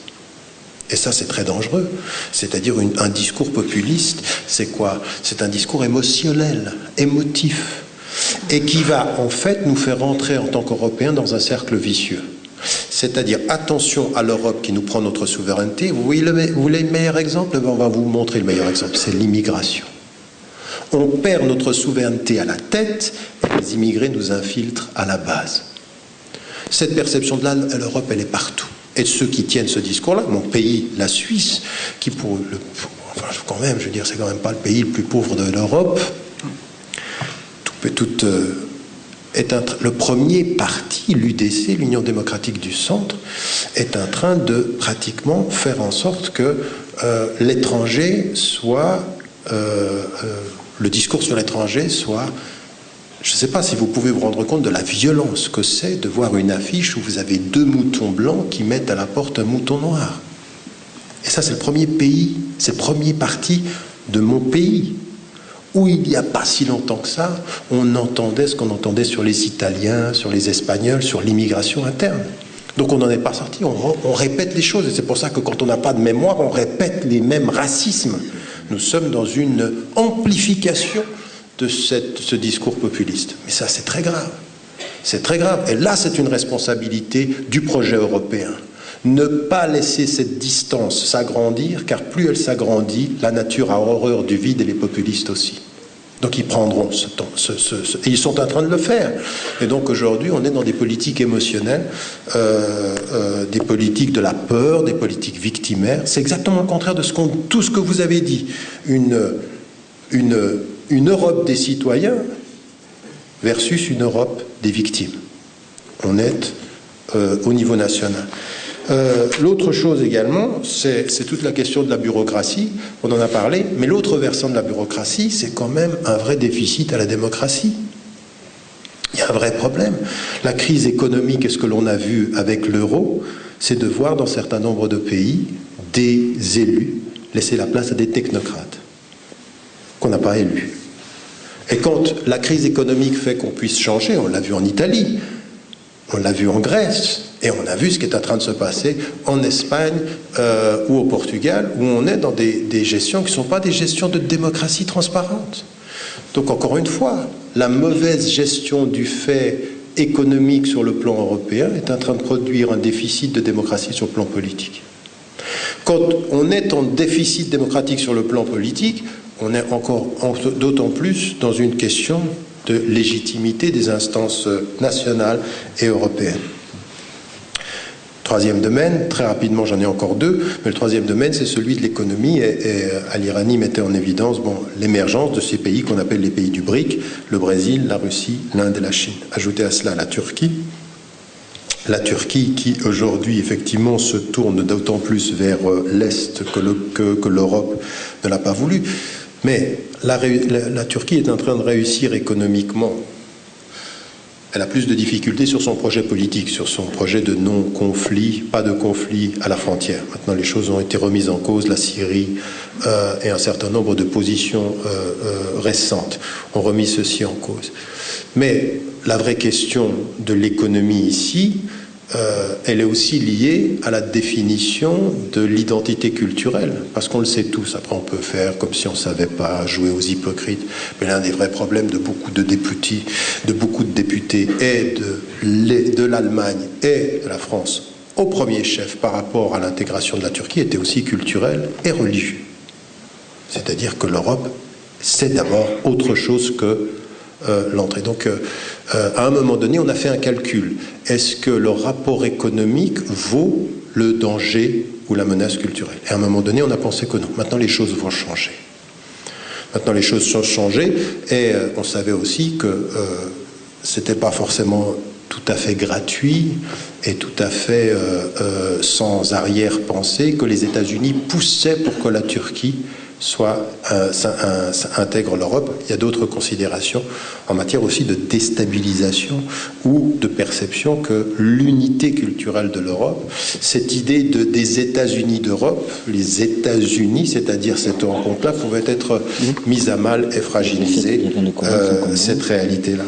Et ça, c'est très dangereux. C'est-à-dire un discours populiste, c'est quoi? C'est un discours émotionnel, émotif, et qui va en fait nous faire rentrer en tant qu'Européens dans un cercle vicieux. C'est-à-dire, attention à l'Europe qui nous prend notre souveraineté. Vous voulez le meilleur exemple? On va vous montrer le meilleur exemple, c'est l'immigration. On perd notre souveraineté à la tête, et les immigrés nous infiltrent à la base. Cette perception de l'Europe, elle est partout. Et ceux qui tiennent ce discours-là, mon pays, la Suisse, qui quand même, je veux dire, c'est quand même pas le pays le plus pauvre de l'Europe, le premier parti, l'UDC, l'Union démocratique du centre, est en train de pratiquement faire en sorte que l'étranger soit, le discours sur l'étranger soit... Je ne sais pas si vous pouvez vous rendre compte de la violence que c'est de voir une affiche où vous avez 2 moutons blancs qui mettent à la porte un mouton noir. Et ça, c'est le premier pays, c'est le premier parti de mon pays, où il n'y a pas si longtemps que ça, on entendait ce qu'on entendait sur les Italiens, sur les Espagnols, sur l'immigration interne. Donc on n'en est pas sorti, on répète les choses, et c'est pour ça que quand on n'a pas de mémoire, on répète les mêmes racismes. Nous sommes dans une amplification de ce discours populiste. Mais ça, c'est très grave. C'est très grave. Et là, c'est une responsabilité du projet européen. Ne pas laisser cette distance s'agrandir, car plus elle s'agrandit, la nature a horreur du vide et les populistes aussi. Donc ils prendront ce temps, et ils sont en train de le faire. Et donc aujourd'hui, on est dans des politiques émotionnelles, des politiques de la peur, des politiques victimaires. C'est exactement le contraire de tout ce que vous avez dit. Une Europe des citoyens versus une Europe des victimes. On est au niveau national. L'autre chose également, c'est toute la question de la bureaucratie. On en a parlé, mais l'autre versant de la bureaucratie, c'est quand même un vrai déficit à la démocratie. Il y a un vrai problème. La crise économique, et ce que l'on a vu avec l'euro, c'est de voir dans un certain nombre de pays des élus laisser la place à des technocrates qu'on n'a pas élus. Et quand la crise économique fait qu'on puisse changer, on l'a vu en Italie, on l'a vu en Grèce, et on a vu ce qui est en train de se passer en Espagne ou au Portugal, où on est dans des gestions qui ne sont pas des gestions de démocratie transparente. Donc encore une fois, la mauvaise gestion du fait économique sur le plan européen est en train de produire un déficit de démocratie sur le plan politique. Quand on est en déficit démocratique sur le plan politique, on est encore d'autant plus dans une question de légitimité des instances nationales et européennes. Troisième domaine, très rapidement, j'en ai encore deux, mais le troisième domaine, c'est celui de l'économie, et Alirani mettait en évidence l'émergence de ces pays qu'on appelle les pays du BRIC, le Brésil, la Russie, l'Inde et la Chine. Ajoutez à cela la Turquie qui aujourd'hui effectivement se tourne d'autant plus vers l'Est que l'Europe ne l'a pas voulu. Mais la Turquie est en train de réussir économiquement. Elle a plus de difficultés sur son projet politique, sur son projet de non-conflit, pas de conflit à la frontière. Maintenant, les choses ont été remises en cause, la Syrie et un certain nombre de positions récentes ont remis ceci en cause. Mais la vraie question de l'économie ici, elle est aussi liée à la définition de l'identité culturelle, parce qu'on le sait tous. Après, on peut faire comme si on ne savait pas, jouer aux hypocrites, mais l'un des vrais problèmes de beaucoup de députés et de l'Allemagne et de la France, au premier chef par rapport à l'intégration de la Turquie, était aussi culturel et religieux. C'est-à-dire que l'Europe, c'est d'abord autre chose que l'entrée. Donc, à un moment donné, on a fait un calcul. Est-ce que le rapport économique vaut le danger ou la menace culturelle? Et à un moment donné, on a pensé que non. Maintenant, les choses vont changer. Maintenant, les choses sont changées, et on savait aussi que c'était pas forcément tout à fait gratuit et tout à fait sans arrière-pensée que les États-Unis poussaient pour que la Turquie intègre l'Europe. Il y a d'autres considérations en matière aussi de déstabilisation ou de perception que l'unité culturelle de l'Europe, cette idée des États-Unis d'Europe, les États-Unis, c'est-à-dire cette rencontre-là, pouvait être mise à mal et fragiliser cette réalité-là.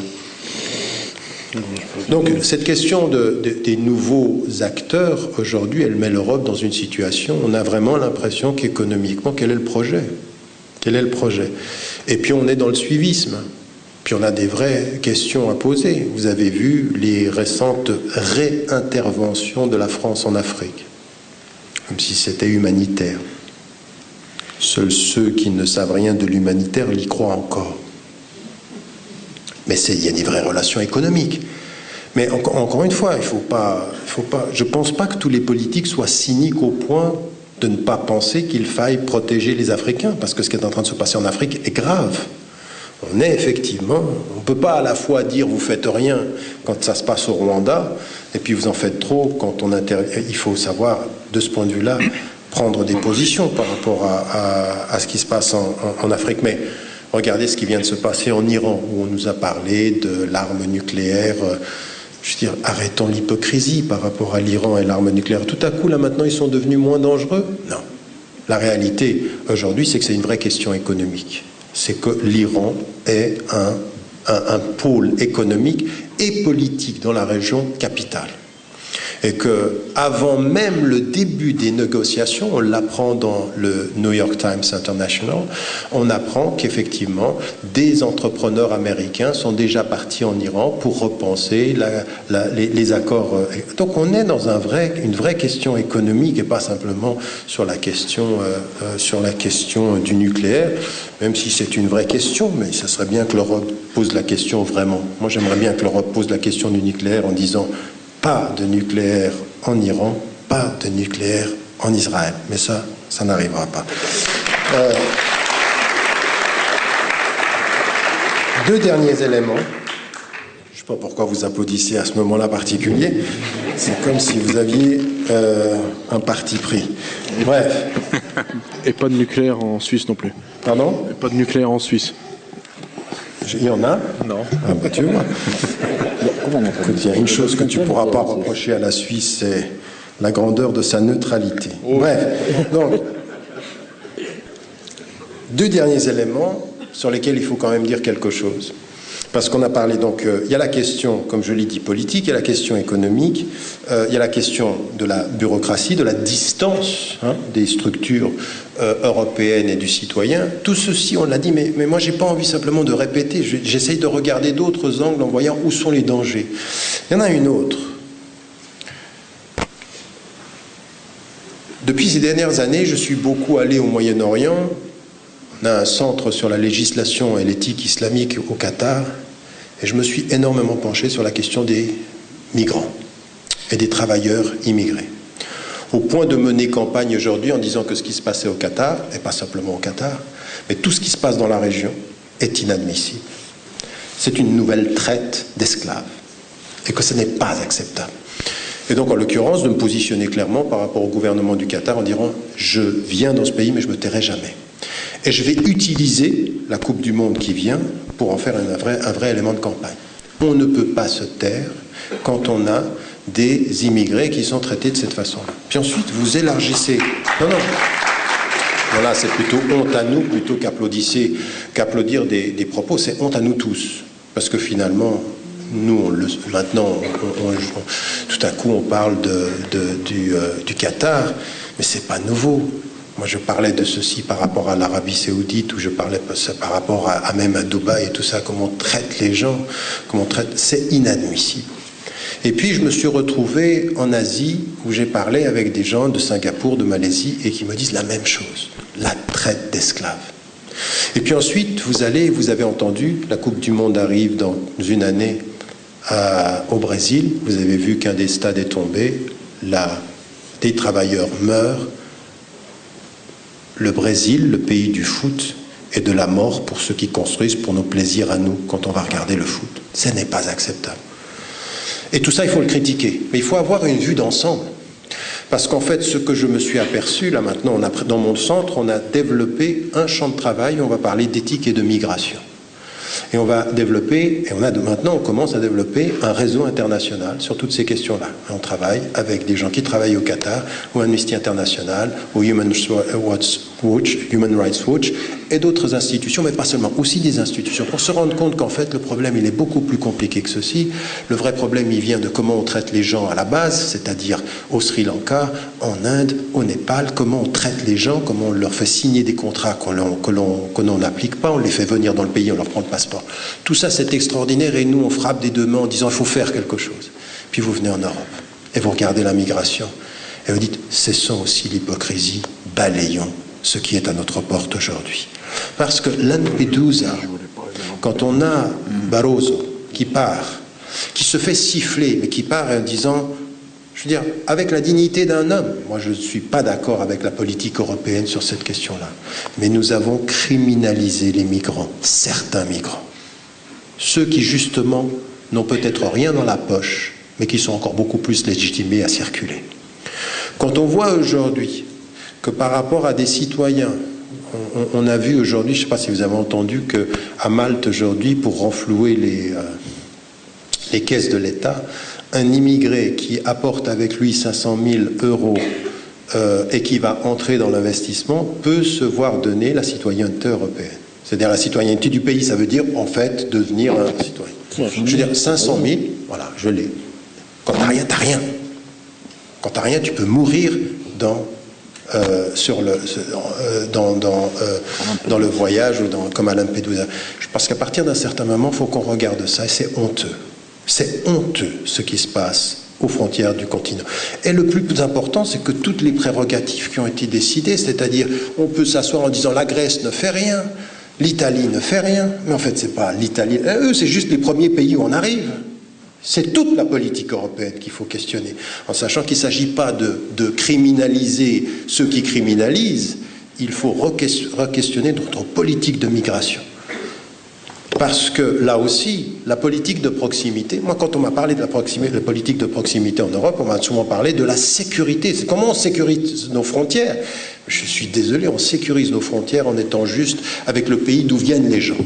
Donc cette question des nouveaux acteurs, aujourd'hui, elle met l'Europe dans une situation, on a vraiment l'impression qu'économiquement, quel est le projet? Quel est le projet? Et puis on est dans le suivisme, puis on a des vraies questions à poser. Vous avez vu les récentes réinterventions de la France en Afrique, comme si c'était humanitaire. Seuls ceux qui ne savent rien de l'humanitaire l'y croient encore. Mais il y a des vraies relations économiques. Mais encore une fois, je ne pense pas que tous les politiques soient cyniques au point de ne pas penser qu'il faille protéger les Africains, parce que ce qui est en train de se passer en Afrique est grave. On ne peut pas à la fois dire vous faites rien quand ça se passe au Rwanda, et puis vous en faites trop quand on intervient. Il faut savoir, de ce point de vue-là, prendre des positions par rapport à ce qui se passe en Afrique. Mais regardez ce qui vient de se passer en Iran, où on nous a parlé de l'arme nucléaire. Je veux dire, arrêtons l'hypocrisie par rapport à l'Iran et l'arme nucléaire. Tout à coup, là, maintenant, ils sont devenus moins dangereux? Non. La réalité, aujourd'hui, c'est que c'est une vraie question économique. C'est que l'Iran est un pôle économique et politique dans la région capitale. Et que avant même le début des négociations, on l'apprend dans le New York Times International, on apprend qu'effectivement des entrepreneurs américains sont déjà partis en Iran pour repenser les accords. Donc on est dans une vraie question économique et pas simplement sur la question du nucléaire, même si c'est une vraie question, mais ça serait bien que l'Europe pose la question vraiment. Moi j'aimerais bien que l'Europe pose la question du nucléaire en disant pas de nucléaire en Iran, pas de nucléaire en Israël. Mais ça n'arrivera pas. Deux derniers éléments. Je ne sais pas pourquoi vous applaudissez à ce moment-là particulier. C'est comme si vous aviez un parti pris. Bref. Et pas de nucléaire en Suisse non plus. Pardon ? Et pas de nucléaire en Suisse. Il y en a ? Non. Ah bah tu vois. Il y a une chose que tu ne pourras pas reprocher à la Suisse, c'est la grandeur de sa neutralité. Bref, donc, deux derniers éléments sur lesquels il faut quand même dire quelque chose. Parce qu'on a parlé, donc, il y a la question, comme je l'ai dit, politique, il y a la question économique, il y a la question de la bureaucratie, de la distance des structures européennes et du citoyen. Tout ceci, on l'a dit, mais moi, j'ai pas envie simplement de répéter, j'essaye de regarder d'autres angles en voyant où sont les dangers. Il y en a une autre. Depuis ces dernières années, je suis beaucoup allé au Moyen-Orient. On a un centre sur la législation et l'éthique islamique au Qatar, et je me suis énormément penché sur la question des migrants et des travailleurs immigrés. Au point de mener campagne aujourd'hui en disant que ce qui se passait au Qatar, et pas simplement au Qatar, mais tout ce qui se passe dans la région est inadmissible. C'est une nouvelle traite d'esclaves, et que ce n'est pas acceptable. Et donc, en l'occurrence, de me positionner clairement par rapport au gouvernement du Qatar en disant « Je viens dans ce pays, mais je ne me tairai jamais ». Et je vais utiliser la Coupe du Monde qui vient pour en faire un vrai élément de campagne. On ne peut pas se taire quand on a des immigrés qui sont traités de cette façon-là. Puis ensuite, vous élargissez... Non. Voilà, c'est plutôt honte à nous plutôt qu'applaudir des propos. C'est honte à nous tous. Parce que finalement, nous, maintenant, tout à coup, on parle du Qatar, mais c'est pas nouveau. Moi, je parlais de ceci par rapport à l'Arabie Saoudite, ou je parlais par rapport à même à Dubaï et tout ça, comment on traite les gens, c'est inadmissible. Et puis, je me suis retrouvé en Asie, où j'ai parlé avec des gens de Singapour, de Malaisie, et qui me disent la même chose, la traite d'esclaves. Et puis ensuite, vous avez entendu, la Coupe du Monde arrive dans une année au Brésil, vous avez vu qu'un des stades est tombé, des travailleurs meurent. Le Brésil, le pays du foot, et de la mort pour ceux qui construisent pour nos plaisirs à nous quand on va regarder le foot. Ce n'est pas acceptable. Et tout ça, il faut le critiquer. Mais il faut avoir une vue d'ensemble. Parce qu'en fait, ce que je me suis aperçu, là maintenant, dans mon centre, on a développé un champ de travail, on va parler d'éthique et de migration. Et on va développer, maintenant on commence à développer un réseau international sur toutes ces questions-là. On travaille avec des gens qui travaillent au Qatar, ou Amnesty International, ou Human Rights Watch, et d'autres institutions, mais pas seulement, aussi des institutions, pour se rendre compte qu'en fait le problème il est beaucoup plus compliqué que ceci. Le vrai problème il vient de comment on traite les gens à la base, c'est-à-dire au Sri Lanka, en Inde, au Népal, comment on traite les gens, comment on leur fait signer des contrats que l'on n'applique pas, on les fait venir dans le pays, on leur prend le passeport. Tout ça c'est extraordinaire et nous on frappe des deux mains en disant il faut faire quelque chose. Puis vous venez en Europe et vous regardez la migration et vous dites cessons aussi l'hypocrisie, balayons ce qui est à notre porte aujourd'hui. Parce que Lampedusa, quand on a Barroso qui part, qui se fait siffler, mais qui part en disant, je veux dire, avec la dignité d'un homme, moi je ne suis pas d'accord avec la politique européenne sur cette question-là, mais nous avons criminalisé les migrants, certains migrants, ceux qui justement n'ont peut-être rien dans la poche, mais qui sont encore beaucoup plus légitimés à circuler. Quand on voit aujourd'hui que par rapport à des citoyens, on a vu aujourd'hui, je ne sais pas si vous avez entendu, qu'à Malte aujourd'hui, pour renflouer les caisses de l'État, un immigré qui apporte avec lui 500 000 euros et qui va entrer dans l'investissement peut se voir donner la citoyenneté européenne. C'est-à-dire la citoyenneté du pays, ça veut dire en fait devenir un citoyen. Je veux dire 500 000, voilà, je l'ai. Quand t'as rien, t'as rien. Quand tu n'as rien, tu peux mourir dans le voyage ou comme à Lampedusa. Parce qu'à partir d'un certain moment, il faut qu'on regarde ça et c'est honteux. C'est honteux ce qui se passe aux frontières du continent. Et le plus important, c'est que toutes les prérogatives qui ont été décidées, c'est-à-dire on peut s'asseoir en disant la Grèce ne fait rien, l'Italie ne fait rien, mais en fait c'est pas l'Italie, eux c'est juste les premiers pays où on arrive. C'est toute la politique européenne qu'il faut questionner, en sachant qu'il ne s'agit pas de criminaliser ceux qui criminalisent, il faut re-questionner notre politique de migration. Parce que là aussi, la politique de proximité, moi quand on m'a parlé de la politique de proximité en Europe, on m'a souvent parlé de la sécurité. C'est comment on sécurise nos frontières. Je suis désolé, on sécurise nos frontières en étant juste avec le pays d'où viennent les gens.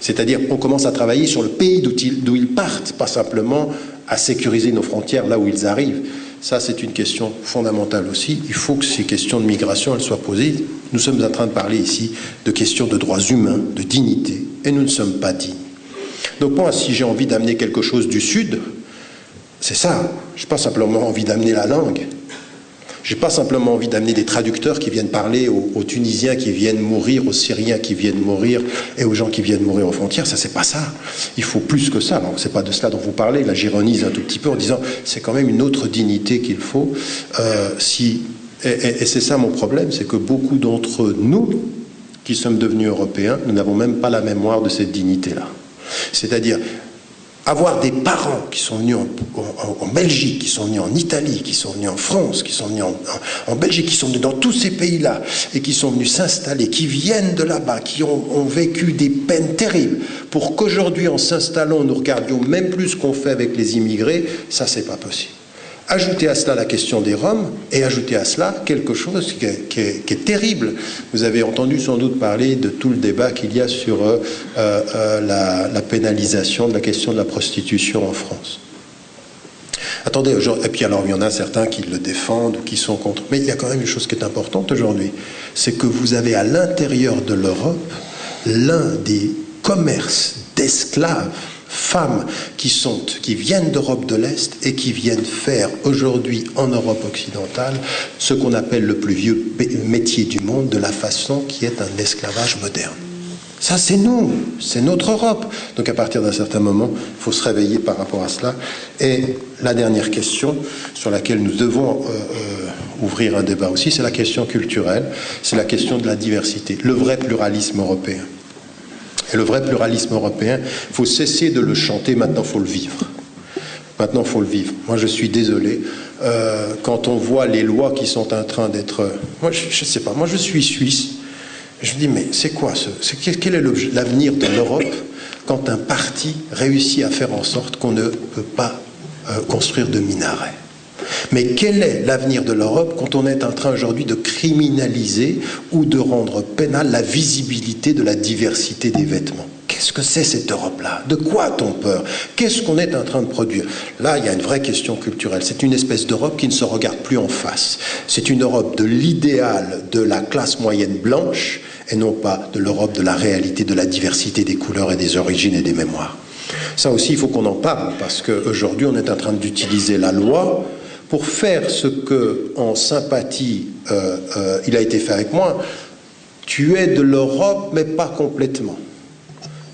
C'est-à-dire on commence à travailler sur le pays d'où ils partent, pas simplement à sécuriser nos frontières là où ils arrivent. Ça, c'est une question fondamentale aussi. Il faut que ces questions de migration elles soient posées. Nous sommes en train de parler ici de questions de droits humains, de dignité, et nous ne sommes pas dignes. Donc moi, si j'ai envie d'amener quelque chose du Sud, c'est ça. Je n'ai pas simplement envie d'amener la langue. Je n'ai pas simplement envie d'amener des traducteurs qui viennent parler aux Tunisiens qui viennent mourir, aux Syriens qui viennent mourir et aux gens qui viennent mourir aux frontières. Ça, c'est pas ça. Il faut plus que ça. Donc, c'est pas de cela dont vous parlez. Là, j'ironise un tout petit peu en disant c'est quand même une autre dignité qu'il faut. Et c'est ça mon problème, c'est que beaucoup d'entre nous qui sommes devenus européens, nous n'avons même pas la mémoire de cette dignité-là. C'est-à-dire avoir des parents qui sont venus en Belgique, qui sont venus en Italie, qui sont venus en France, qui sont venus en Belgique, qui sont venus dans tous ces pays-là et qui sont venus s'installer, qui viennent de là-bas, qui ont vécu des peines terribles pour qu'aujourd'hui, en s'installant, nous regardions même plus ce qu'on fait avec les immigrés, ça, c'est pas possible. Ajoutez à cela la question des Roms et ajoutez à cela quelque chose qui est terrible. Vous avez entendu sans doute parler de tout le débat qu'il y a sur la pénalisation de la question de la prostitution en France. Attendez, et puis alors il y en a certains qui le défendent ou qui sont contre. Mais il y a quand même une chose qui est importante aujourd'hui, c'est que vous avez à l'intérieur de l'Europe l'un des commerces d'esclaves, femmes qui viennent d'Europe de l'Est et qui viennent faire aujourd'hui en Europe occidentale ce qu'on appelle le plus vieux métier du monde, de la façon qui est un esclavage moderne. Ça, c'est nous, c'est notre Europe. Donc à partir d'un certain moment, il faut se réveiller par rapport à cela. Et la dernière question sur laquelle nous devons ouvrir un débat aussi, c'est la question culturelle, c'est la question de la diversité, le vrai pluralisme européen. Et le vrai pluralisme européen, il faut cesser de le chanter, maintenant il faut le vivre. Maintenant il faut le vivre. Moi je suis désolé, quand on voit les lois qui sont en train d'être... Moi je ne sais pas, moi je suis suisse, je me dis mais c'est quoi quel est l'avenir de l'Europe quand un parti réussit à faire en sorte qu'on ne peut pas construire de minarets? Mais quel est l'avenir de l'Europe quand on est en train aujourd'hui de criminaliser ou de rendre pénale la visibilité de la diversité des vêtements? Qu'est-ce que c'est cette Europe-là? De quoi a-t-on peur? Qu'est-ce qu'on est en train de produire? Là, il y a une vraie question culturelle. C'est une espèce d'Europe qui ne se regarde plus en face. C'est une Europe de l'idéal de la classe moyenne blanche et non pas de l'Europe de la réalité, de la diversité des couleurs et des origines et des mémoires. Ça aussi, il faut qu'on en parle parce qu'aujourd'hui, on est en train d'utiliser la loi pour faire ce que, en sympathie, il a été fait avec moi. Tu es de l'Europe, mais pas complètement.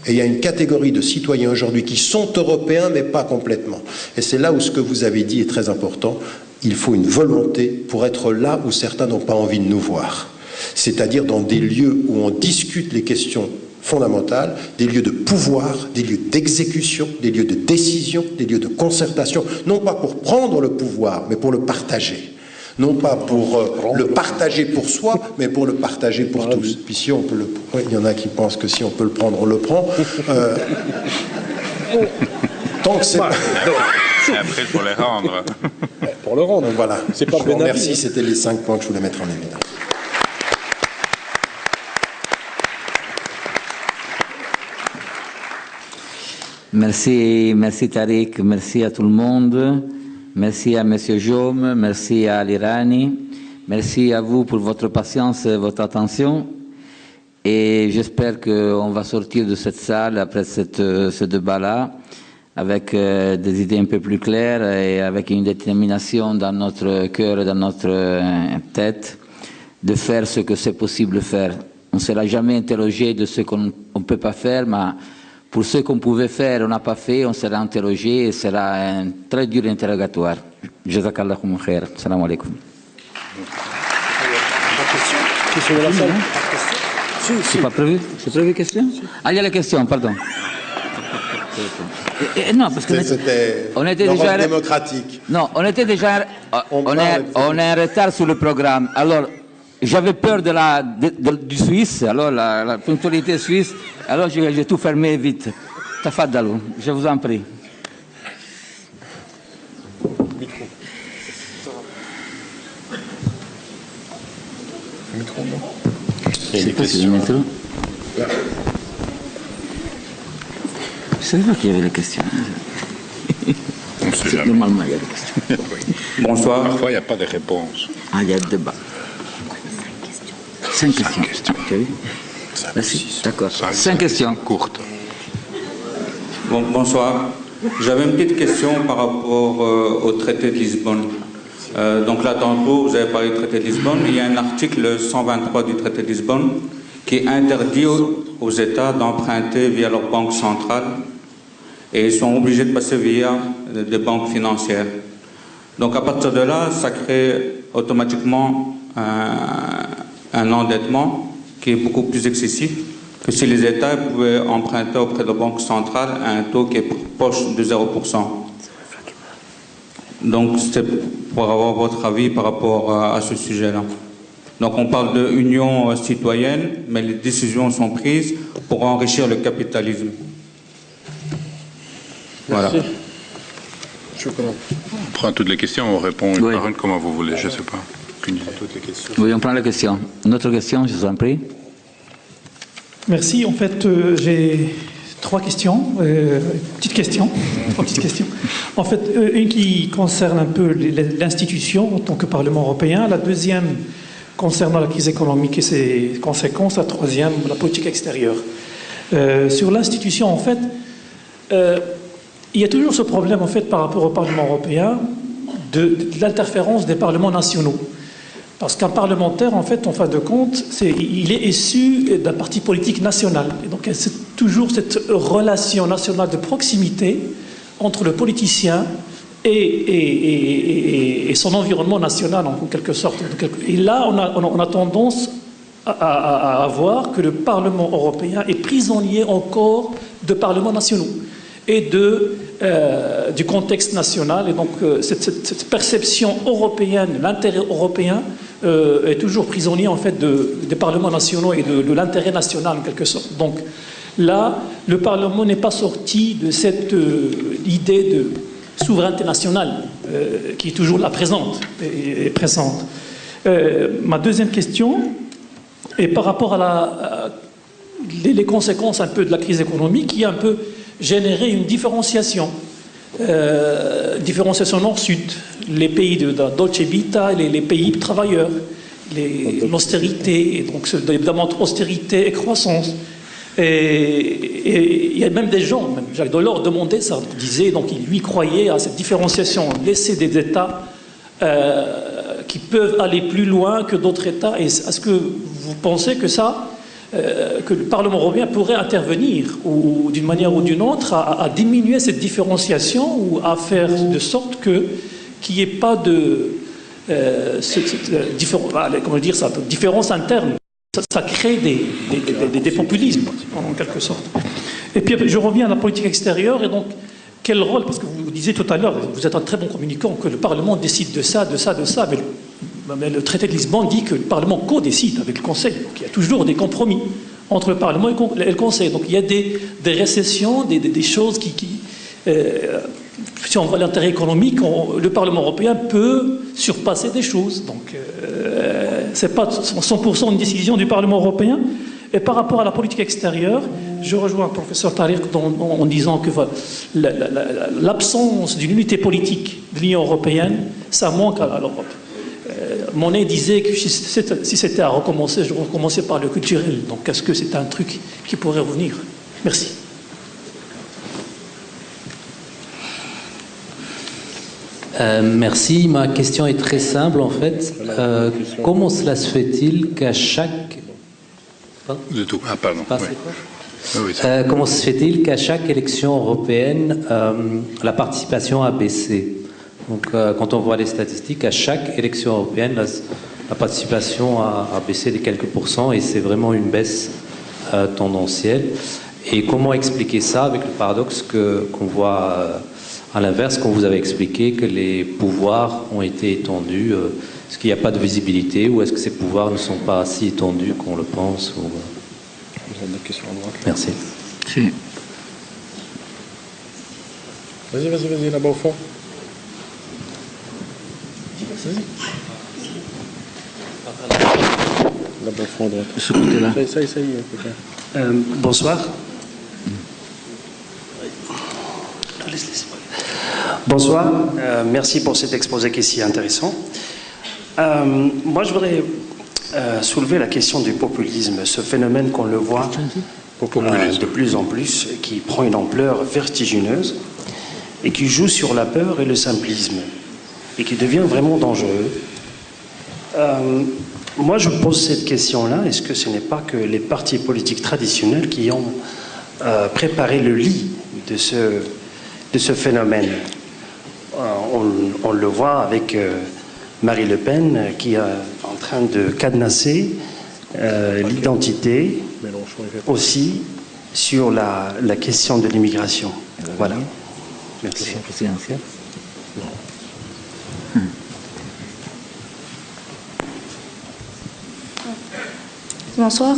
Et il y a une catégorie de citoyens aujourd'hui qui sont européens, mais pas complètement. Et c'est là où ce que vous avez dit est très important. Il faut une volonté pour être là où certains n'ont pas envie de nous voir. C'est-à-dire dans des lieux où on discute les questions fondamentales, des lieux de pouvoir, des lieux d'exécution, des lieux de décision, des lieux de concertation, non pas pour prendre le pouvoir, mais pour le partager. Non pas pour le partager pour soi, mais pour le partager pour tous. Puis si on peut le... Il y en a qui pensent que si on peut le prendre, on le prend. Tant que c'est... Et après, il faut les rendre. Pour le rendre, voilà. C'est pas bon, merci, c'était les 5 points que je voulais mettre en évidence. Merci Tariq, merci à tout le monde, merci à M. Jaume, merci à Lirani, merci à vous pour votre patience et votre attention. Et j'espère qu'on va sortir de cette salle après ce débat-là avec des idées un peu plus claires et avec une détermination dans notre cœur et dans notre tête de faire ce que c'est possible de faire. On ne sera jamais interrogé de ce qu'on ne peut pas faire, mais pour ce qu'on pouvait faire, on n'a pas fait, on sera interrogé et sera un très dur interrogatoire. Jazakallahu khair. Salam alaikum. C'est pas prévu? C'est prévu question? Ah, il y a la question, pardon. Non, parce que on était déjà démocratique. Non, on était déjà on est en retard sur le programme. Alors, j'avais peur du Suisse, alors la ponctualité suisse. Alors j'ai tout fermé vite. Tafadalou, je vous en prie. Micro, non. Je sais pas si le micro. C'est vrai qu'il y avait les questions. On ne sait jamais. Normalement, il y a des questions. Bonsoir. Parfois, il n'y a pas de réponse. Ah, il y a le débat. 5 questions. Okay. Merci. D'accord. 5 questions. Courtes. Bonsoir. J'avais une petite question par rapport au traité de Lisbonne. Donc là, tantôt, vous avez parlé du traité de Lisbonne. Il y a un article 123 du traité de Lisbonne qui interdit aux États d'emprunter via leur banque centrale et ils sont obligés de passer via des banques financières. Donc à partir de là, ça crée automatiquement un endettement qui est beaucoup plus excessif que si les États pouvaient emprunter auprès de la banque centrale à un taux qui est proche de 0%. Donc c'est pour avoir votre avis par rapport à ce sujet-là. Donc on parle d'union citoyenne, mais les décisions sont prises pour enrichir le capitalisme. Voilà. On prend toutes les questions, on répond une par une, comment vous voulez, je ne sais pas. Toutes les questions. Oui, on prend les questions. Une autre question, je vous en prie. Merci. En fait, j'ai 3 questions. Petites questions. 3 petites questions. En fait, une qui concerne un peu l'institution en tant que Parlement européen. La deuxième concernant la crise économique et ses conséquences. La troisième, la politique extérieure. Sur l'institution, en fait, il y a toujours ce problème, en fait, par rapport au Parlement européen, de l'interférence des parlements nationaux. Parce qu'un parlementaire, en fait, en fin de compte, il est issu d'un parti politique national. Et donc, c'est toujours cette relation nationale de proximité entre le politicien et son environnement national, en quelque sorte. Et là, on a tendance à voir que le Parlement européen est prisonnier encore de parlements nationaux et du contexte national. Et donc, cette perception européenne, l'intérêt européen, est toujours prisonnier, en fait, des parlements nationaux et de l'intérêt national, en quelque sorte. Donc, là, le Parlement n'est pas sorti de cette idée de souveraineté nationale qui est toujours là présente. Ma deuxième question est par rapport à les conséquences un peu de la crise économique qui a un peu généré une différenciation. Différenciation nord-sud, les pays de Dolce Vita, les pays travailleurs, l'austérité, donc évidemment austérité et croissance. Et il y a même des gens, même Jacques Delors demandait ça, disait, donc il lui croyait à cette différenciation, laisser des États qui peuvent aller plus loin que d'autres États. Et est-ce que vous pensez que que le Parlement européen pourrait intervenir, ou d'une manière ou d'une autre, à diminuer cette différenciation ou à faire de sorte qu'il n'y ait pas de différence interne. Ça crée des populismes, en quelque sorte. Et puis, je reviens à la politique extérieure, et donc, quel rôle, parce que vous disiez tout à l'heure, vous êtes un très bon communicant, que le Parlement décide de ça, mais le traité de Lisbonne dit que le Parlement co-décide avec le Conseil. Donc il y a toujours des compromis entre le Parlement et le Conseil. Donc il y a des récessions, des choses si on voit l'intérêt économique, le Parlement européen peut surpasser des choses. Donc ce n'est pas 100% une décision du Parlement européen. Et par rapport à la politique extérieure, je rejoins le professeur Tariq en disant que l'absence d'une unité politique de l'Union européenne, ça manque à l'Europe. Monet disait que si c'était à recommencer, je recommençais par le culturel. Donc est-ce que c'est un truc qui pourrait revenir? Merci. Merci. Ma question est très simple en fait. Comment cela se fait-il qu'à chaque... Du tout. Ah, pardon. Oui. Comment se fait-il qu'à chaque élection européenne, la participation a baissé? Donc, quand on voit les statistiques, à chaque élection européenne, la participation a baissé de quelques pourcents et c'est vraiment une baisse tendancielle. Et comment expliquer ça avec le paradoxe qu'on voit à l'inverse, quand vous avez expliqué que les pouvoirs ont été étendus? Est-ce qu'il n'y a pas de visibilité ou est-ce que ces pouvoirs ne sont pas si étendus qu'on le pense ou... Merci. Si. Vas-y, là-bas au fond. Là-bas au fond, à droite. Ce côté-là. Ça y est. Bonsoir. Bonsoir. Merci pour cet exposé qui est si intéressant. Moi, je voudrais soulever la question du populisme, ce phénomène qu'on le voit de plus en plus, qui prend une ampleur vertigineuse et qui joue sur la peur et le simplisme et qui devient vraiment dangereux. Moi, je pose cette question-là, est-ce que ce n'est pas que les partis politiques traditionnels qui ont préparé le lit de ce phénomène? On le voit avec Marie Le Pen qui est en train de cadenasser l'identité aussi sur la question de l'immigration. Voilà. Merci. Bonsoir.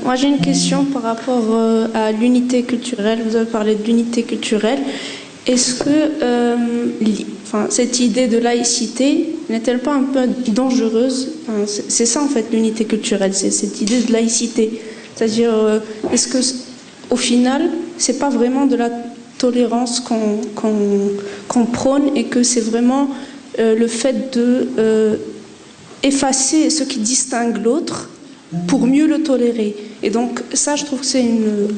Moi j'ai une question par rapport à l'unité culturelle. Vous avez parlé de l'unité culturelle. Est-ce que cette idée de laïcité n'est-elle pas un peu dangereuse? C'est ça en fait l'unité culturelle, c'est cette idée de laïcité. C'est-à-dire, est-ce que au final, c'est pas vraiment de la tolérance qu'on prône et que c'est vraiment le fait de effacer ce qui distingue l'autre pour mieux le tolérer. Et donc ça, je trouve que c'est une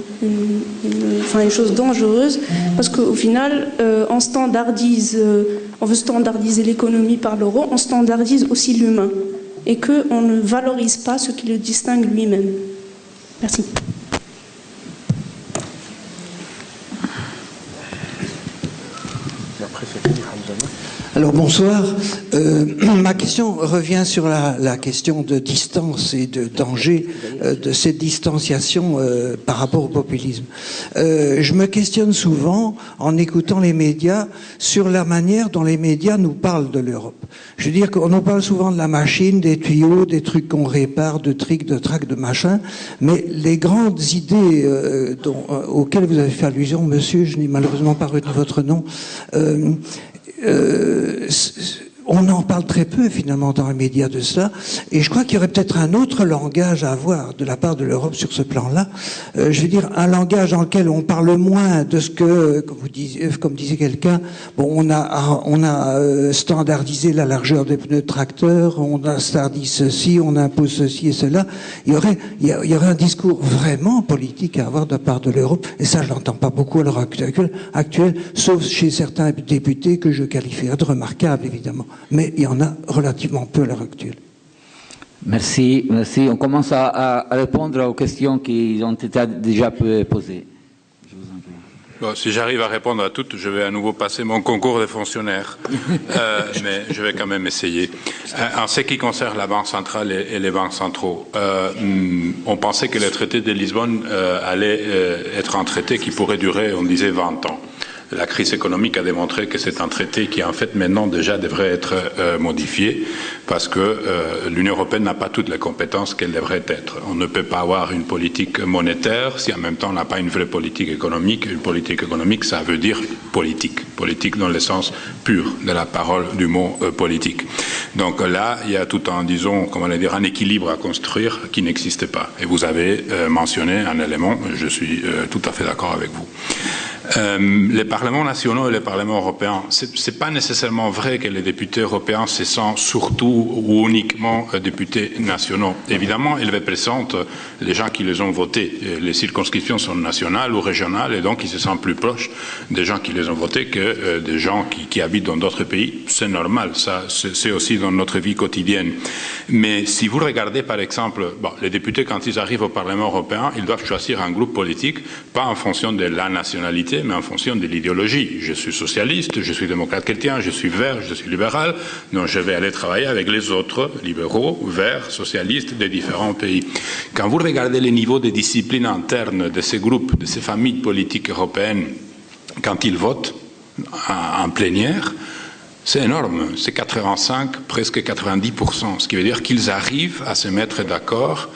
chose dangereuse parce qu'au final, on veut standardiser l'économie par l'euro, on standardise aussi l'humain et qu'on ne valorise pas ce qui le distingue lui-même. Merci. Alors bonsoir. Ma question revient sur la question de distance et de danger de cette distanciation par rapport au populisme. Je me questionne souvent en écoutant les médias sur la manière dont les médias nous parlent de l'Europe. Je veux dire qu'on nous parle souvent de la machine, des tuyaux, des trucs qu'on répare, de trics, de tracts, de machin, mais les grandes idées auxquelles vous avez fait allusion, monsieur, je n'ai malheureusement pas retenu votre nom, on en parle très peu finalement dans les médias de cela, et je crois qu'il y aurait peut-être un autre langage à avoir de la part de l'Europe sur ce plan-là. Je veux dire un langage dans lequel on parle moins de ce que, comme disait quelqu'un, bon, on a standardisé la largeur des pneus de tracteur, on a standardisé ceci, on impose ceci et cela. Il y aurait un discours vraiment politique à avoir de la part de l'Europe, et ça je l'entends pas beaucoup à l'heure actuelle, sauf chez certains députés que je qualifierais de remarquables évidemment. Mais il y en a relativement peu à l'heure actuelle. Merci. On commence à répondre aux questions qui ont été déjà posées. Bon, si j'arrive à répondre à toutes, je vais à nouveau passer mon concours de fonctionnaire. Mais je vais quand même essayer. En ce qui concerne la Banque centrale et les banques centraux, on pensait que le traité de Lisbonne allait être un traité qui pourrait durer, on disait, 20 ans. La crise économique a démontré que c'est un traité qui, en fait, maintenant déjà devrait être modifié parce que l'Union européenne n'a pas toutes les compétences qu'elle devrait être. On ne peut pas avoir une politique monétaire si en même temps on n'a pas une vraie politique économique. Une politique économique, ça veut dire politique. Politique dans le sens pur de la parole du mot politique. Donc là, il y a tout un, disons, comment dire, un équilibre à construire qui n'existe pas. Et vous avez mentionné un élément, je suis tout à fait d'accord avec vous. Les parlements nationaux et les parlements européens, c'est pas nécessairement vrai que les députés européens se sentent surtout ou uniquement députés nationaux. Évidemment, ils représentent les gens qui les ont votés. Les circonscriptions sont nationales ou régionales et donc ils se sentent plus proches des gens qui les ont votés que des gens qui habitent dans d'autres pays. C'est normal, ça, c'est aussi dans notre vie quotidienne. Mais si vous regardez par exemple, les députés quand ils arrivent au Parlement européen, ils doivent choisir un groupe politique, pas en fonction de la nationalité, mais en fonction de l'idéologie. Je suis socialiste, je suis démocrate chrétien, je suis vert, je suis libéral, donc je vais aller travailler avec les autres libéraux, verts, socialistes des différents pays. Quand vous regardez les niveaux de discipline interne de ces groupes, de ces familles politiques européennes, quand ils votent en plénière, c'est énorme, c'est 85, presque 90%, ce qui veut dire qu'ils arrivent à se mettre d'accord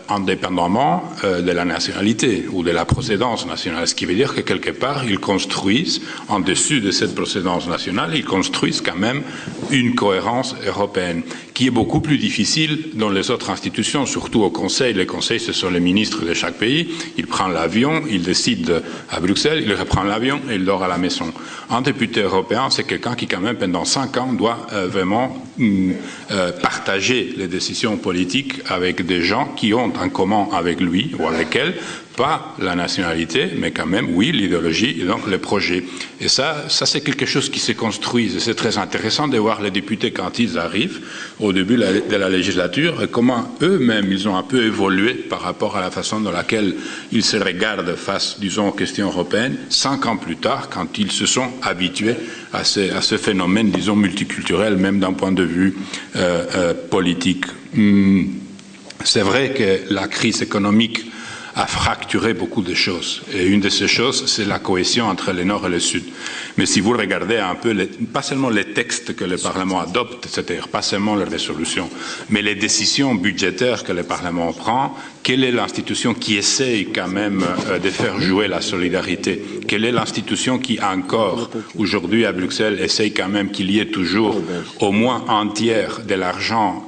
indépendamment de la nationalité ou de la procédance nationale. Ce qui veut dire que quelque part, ils construisent, en dessus de cette procédance nationale, ils construisent quand même une cohérence européenne, qui est beaucoup plus difficile dans les autres institutions, surtout au Conseil. Les conseils, ce sont les ministres de chaque pays. Il prend l'avion, il décide à Bruxelles, il reprend l'avion et il dort à la maison. Un député européen, c'est quelqu'un qui, quand même, pendant 5 ans, doit vraiment partager les décisions politiques avec des gens qui ont en commun avec lui ou avec elle, pas la nationalité, mais quand même, oui, l'idéologie et donc les projets. Et ça c'est quelque chose qui se construit. Et c'est très intéressant de voir les députés quand ils arrivent au début de la législature et comment eux-mêmes ils ont un peu évolué par rapport à la façon dans laquelle ils se regardent face, disons, aux questions européennes, 5 ans plus tard, quand ils se sont habitués à ce phénomène, disons, multiculturel, même d'un point de vue politique. C'est vrai que la crise économique a fracturé beaucoup de choses. Et une de ces choses, c'est la cohésion entre le Nord et le Sud. Mais si vous regardez un peu, pas seulement les textes que le Parlement adopte, c'est-à-dire pas seulement les résolutions, mais les décisions budgétaires que le Parlement prend, quelle est l'institution qui essaye quand même de faire jouer la solidarité? Quelle est l'institution qui encore, aujourd'hui à Bruxelles, essaye quand même qu'il y ait toujours au moins un tiers de l'argent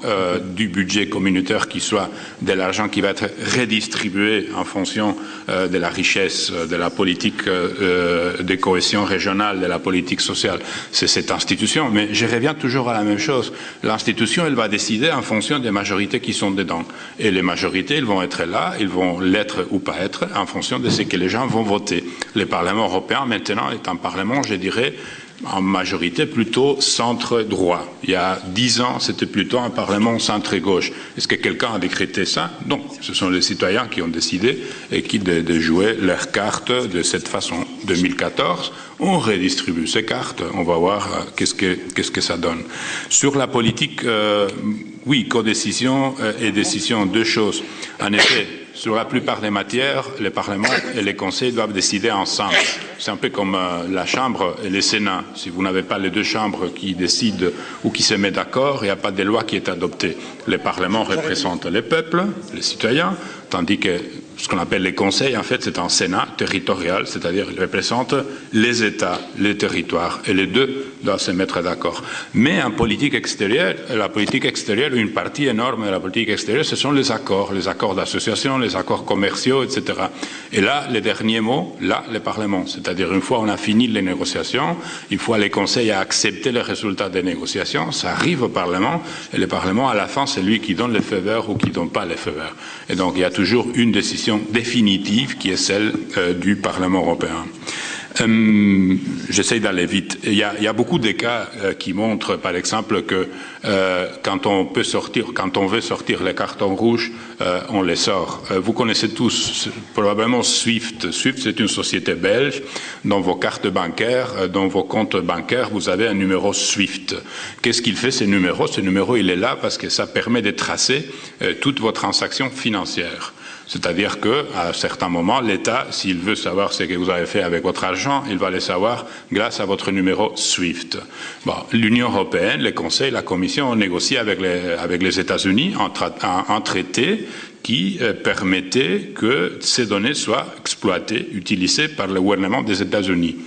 du budget communautaire qui soit de l'argent qui va être redistribué en fonction de la richesse, de la politique de cohésion régionale, de la politique sociale? C'est cette institution. Mais je reviens toujours à la même chose. L'institution, elle va décider en fonction des majorités qui sont dedans. Et les majorités, elles vont être là, ils vont l'être ou pas être en fonction de ce que les gens vont voter. Le Parlement européen, maintenant, est un Parlement, je dirais, en majorité plutôt centre-droit. Il y a 10 ans, c'était plutôt un Parlement centre-gauche. Est-ce que quelqu'un a décrété ça? Non. Ce sont les citoyens qui ont décidé et qui de jouer leurs cartes de cette façon. 2014, on redistribue ces cartes. On va voir qu'est-ce que ça donne. Sur la politique, oui, codécision et décision, deux choses. En effet, sur la plupart des matières, les parlements et les conseils doivent décider ensemble. C'est un peu comme la Chambre et le Sénat. Si vous n'avez pas les deux chambres qui décident ou qui se mettent d'accord, il n'y a pas de loi qui est adoptée. Les parlements représentent les peuples, les citoyens, tandis que ce qu'on appelle les conseils, en fait, c'est un Sénat territorial, c'est-à-dire qu'ils représentent les États, les territoires, et les deux doivent se mettre d'accord. Mais en politique extérieure, une partie énorme de la politique extérieure, ce sont les accords d'association, les accords commerciaux, etc. Et là, les derniers mots, là, le Parlement. C'est-à-dire, une fois on a fini les négociations, une fois les conseils à accepter les résultats des négociations, ça arrive au Parlement, et le Parlement, à la fin, c'est lui qui donne le feu vert ou qui ne donne pas le feu vert. Et donc, il y a toujours une décision définitive qui est celle du Parlement européen. J'essaie d'aller vite. Il y a beaucoup de cas qui montrent, par exemple, que quand on veut sortir les cartons rouges, on les sort. Vous connaissez tous probablement SWIFT. SWIFT, c'est une société belge. Dans vos cartes bancaires, dans vos comptes bancaires, vous avez un numéro SWIFT. Qu'est-ce qu'il fait, ce numéro? Ce numéro, il est là parce que ça permet de tracer toutes vos transactions financières. C'est-à-dire qu'à certains moments, l'État, s'il veut savoir ce que vous avez fait avec votre argent, il va le savoir grâce à votre numéro SWIFT. Bon, l'Union européenne, les conseils, la Commission ont négocié avec les États-Unis un traité qui permettait que ces données soient exploitées, utilisées par le gouvernement des États-Unis.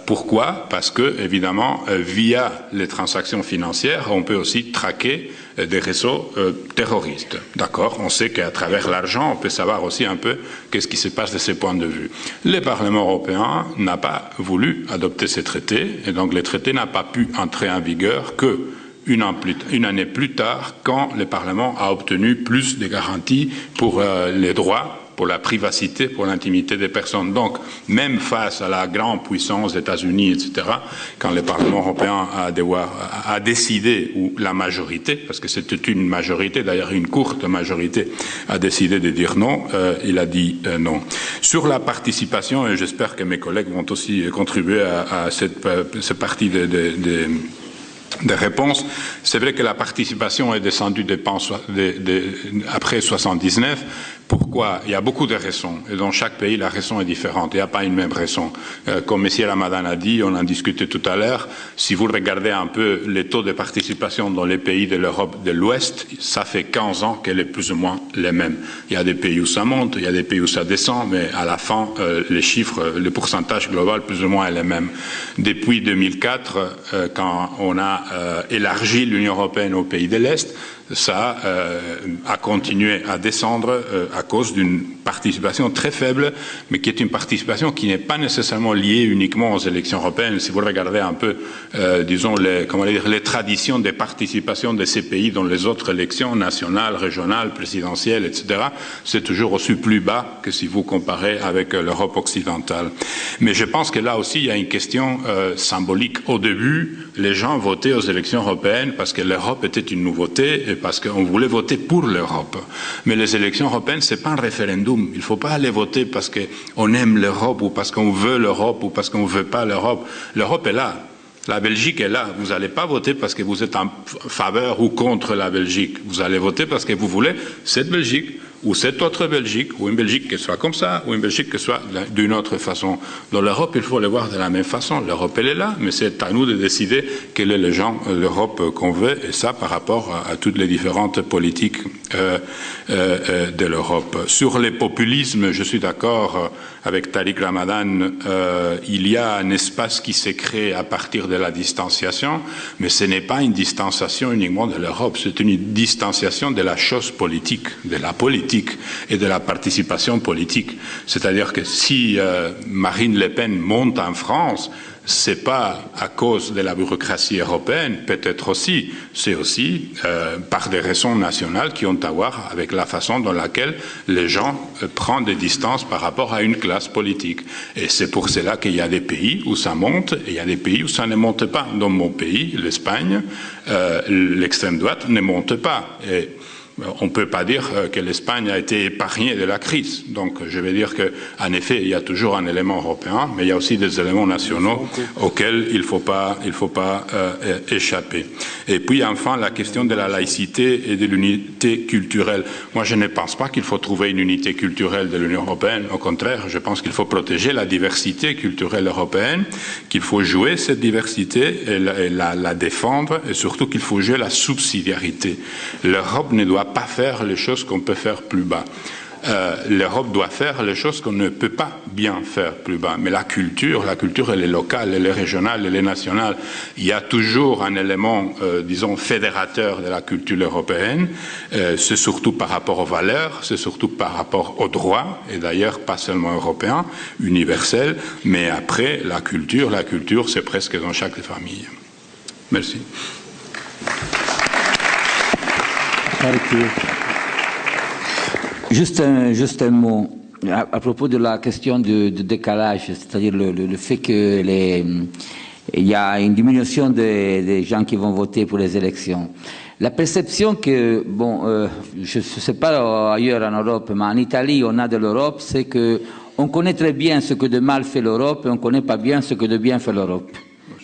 Pourquoi? Parce que, évidemment, via les transactions financières, on peut aussi traquer des réseaux terroristes. D'accord? On sait qu'à travers l'argent, on peut savoir aussi un peu qu'est-ce qui se passe de ce point de vue. Le Parlement européen n'a pas voulu adopter ces traités, et donc le traité n'a pas pu entrer en vigueur que une année plus tard, quand le Parlement a obtenu plus de garanties pour les droits, pour la privacité, pour l'intimité des personnes. Donc, même face à la grande puissance des États-Unis, etc., quand le Parlement européen a décidé, ou la majorité, parce que c'était une majorité, d'ailleurs une courte majorité, a décidé de dire non, il a dit non. Sur la participation, et j'espère que mes collègues vont aussi contribuer à cette partie des réponses. C'est vrai que la participation est descendue après 79. Pourquoi? Il y a beaucoup de raisons. Et dans chaque pays, la raison est différente. Il n'y a pas une même raison. Comme M. Ramadan a dit, on en discutait tout à l'heure, si vous regardez un peu les taux de participation dans les pays de l'Europe de l'Ouest, ça fait 15 ans qu'elle est plus ou moins les mêmes. Il y a des pays où ça monte, il y a des pays où ça descend, mais à la fin, les chiffres, le pourcentage global, plus ou moins, est le même. Depuis 2004, quand on a élargi l'Union européenne aux pays de l'Est, ça a continué à descendre à cause d'une participation très faible, mais qui est une participation qui n'est pas nécessairement liée uniquement aux élections européennes. Si vous regardez un peu, disons, les traditions de participation de ces pays dans les autres élections nationales, régionales, présidentielles, etc., c'est toujours aussi plus bas que si vous comparez avec l'Europe occidentale. Mais je pense que là aussi, il y a une question symbolique. Au début, les gens votaient aux élections européennes parce que l'Europe était une nouveauté et parce qu'on voulait voter pour l'Europe. Mais les élections européennes, c'est pas un référendum. Il ne faut pas aller voter parce qu'on aime l'Europe ou parce qu'on veut l'Europe ou parce qu'on ne veut pas l'Europe. L'Europe est là. La Belgique est là. Vous n'allez pas voter parce que vous êtes en faveur ou contre la Belgique. Vous allez voter parce que vous voulez cette Belgique ou cette autre Belgique, ou une Belgique qui soit comme ça, ou une Belgique qui soit d'une autre façon. Dans l'Europe, il faut le voir de la même façon. L'Europe, elle est là, mais c'est à nous de décider quelle est l'Europe qu'on veut, et ça par rapport à toutes les différentes politiques de l'Europe. Sur les populismes, je suis d'accord avec Tariq Ramadan, il y a un espace qui s'est créé à partir de la distanciation, mais ce n'est pas une distanciation uniquement de l'Europe, c'est une distanciation de la chose politique, de la politique et de la participation politique. C'est-à-dire que si Marine Le Pen monte en France, c'est pas à cause de la bureaucratie européenne, peut-être aussi, c'est aussi par des raisons nationales qui ont à voir avec la façon dans laquelle les gens prennent des distances par rapport à une classe politique. Et c'est pour cela qu'il y a des pays où ça monte et il y a des pays où ça ne monte pas. Dans mon pays, l'Espagne, l'extrême droite ne monte pas. Et on ne peut pas dire que l'Espagne a été épargnée de la crise. Donc, je vais dire qu'en effet, il y a toujours un élément européen, mais il y a aussi des éléments nationaux auxquels il ne faut pas échapper. Et puis, enfin, la question de la laïcité et de l'unité culturelle. Moi, je ne pense pas qu'il faut trouver une unité culturelle de l'Union européenne. Au contraire, je pense qu'il faut protéger la diversité culturelle européenne, qu'il faut jouer cette diversité et la défendre, et surtout qu'il faut jouer la subsidiarité. L'Europe ne doit pas faire les choses qu'on peut faire plus bas. L'Europe doit faire les choses qu'on ne peut pas bien faire plus bas. Mais la culture, elle est locale, elle est régionale, elle est nationale. Il y a toujours un élément, disons, fédérateur de la culture européenne. C'est surtout par rapport aux valeurs, c'est surtout par rapport aux droits, et d'ailleurs pas seulement européens, universels, mais après, la culture, c'est presque dans chaque famille. Merci. Juste un mot à propos de la question du décalage, c'est-à-dire le fait qu'il y a une diminution des gens qui vont voter pour les élections. La perception que, je ne sais pas ailleurs en Europe, mais en Italie, on a de l'Europe, c'est qu'on connaît très bien ce que de mal fait l'Europe et on ne connaît pas bien ce que de bien fait l'Europe.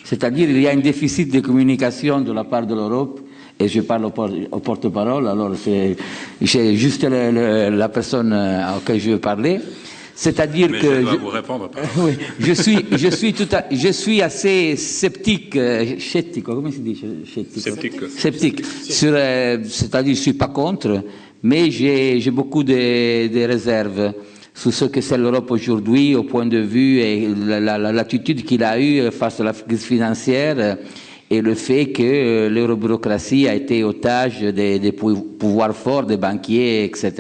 C'est-à-dire qu'il y a un déficit de communication de la part de l'Europe. Et je parle au porte-parole, alors c'est juste la personne à laquelle je veux parler. C'est-à-dire que... je dois vous répondre. Oui, je suis assez sceptique, scettico, comment se dit sceptique. C'est-à-dire je ne suis pas contre, mais j'ai beaucoup de réserves sur ce que c'est l'Europe aujourd'hui au point de vue et l'attitude qu'il a eue face à la crise financière et le fait que l'eurobureaucratie a été otage des pouvoirs forts des banquiers, etc.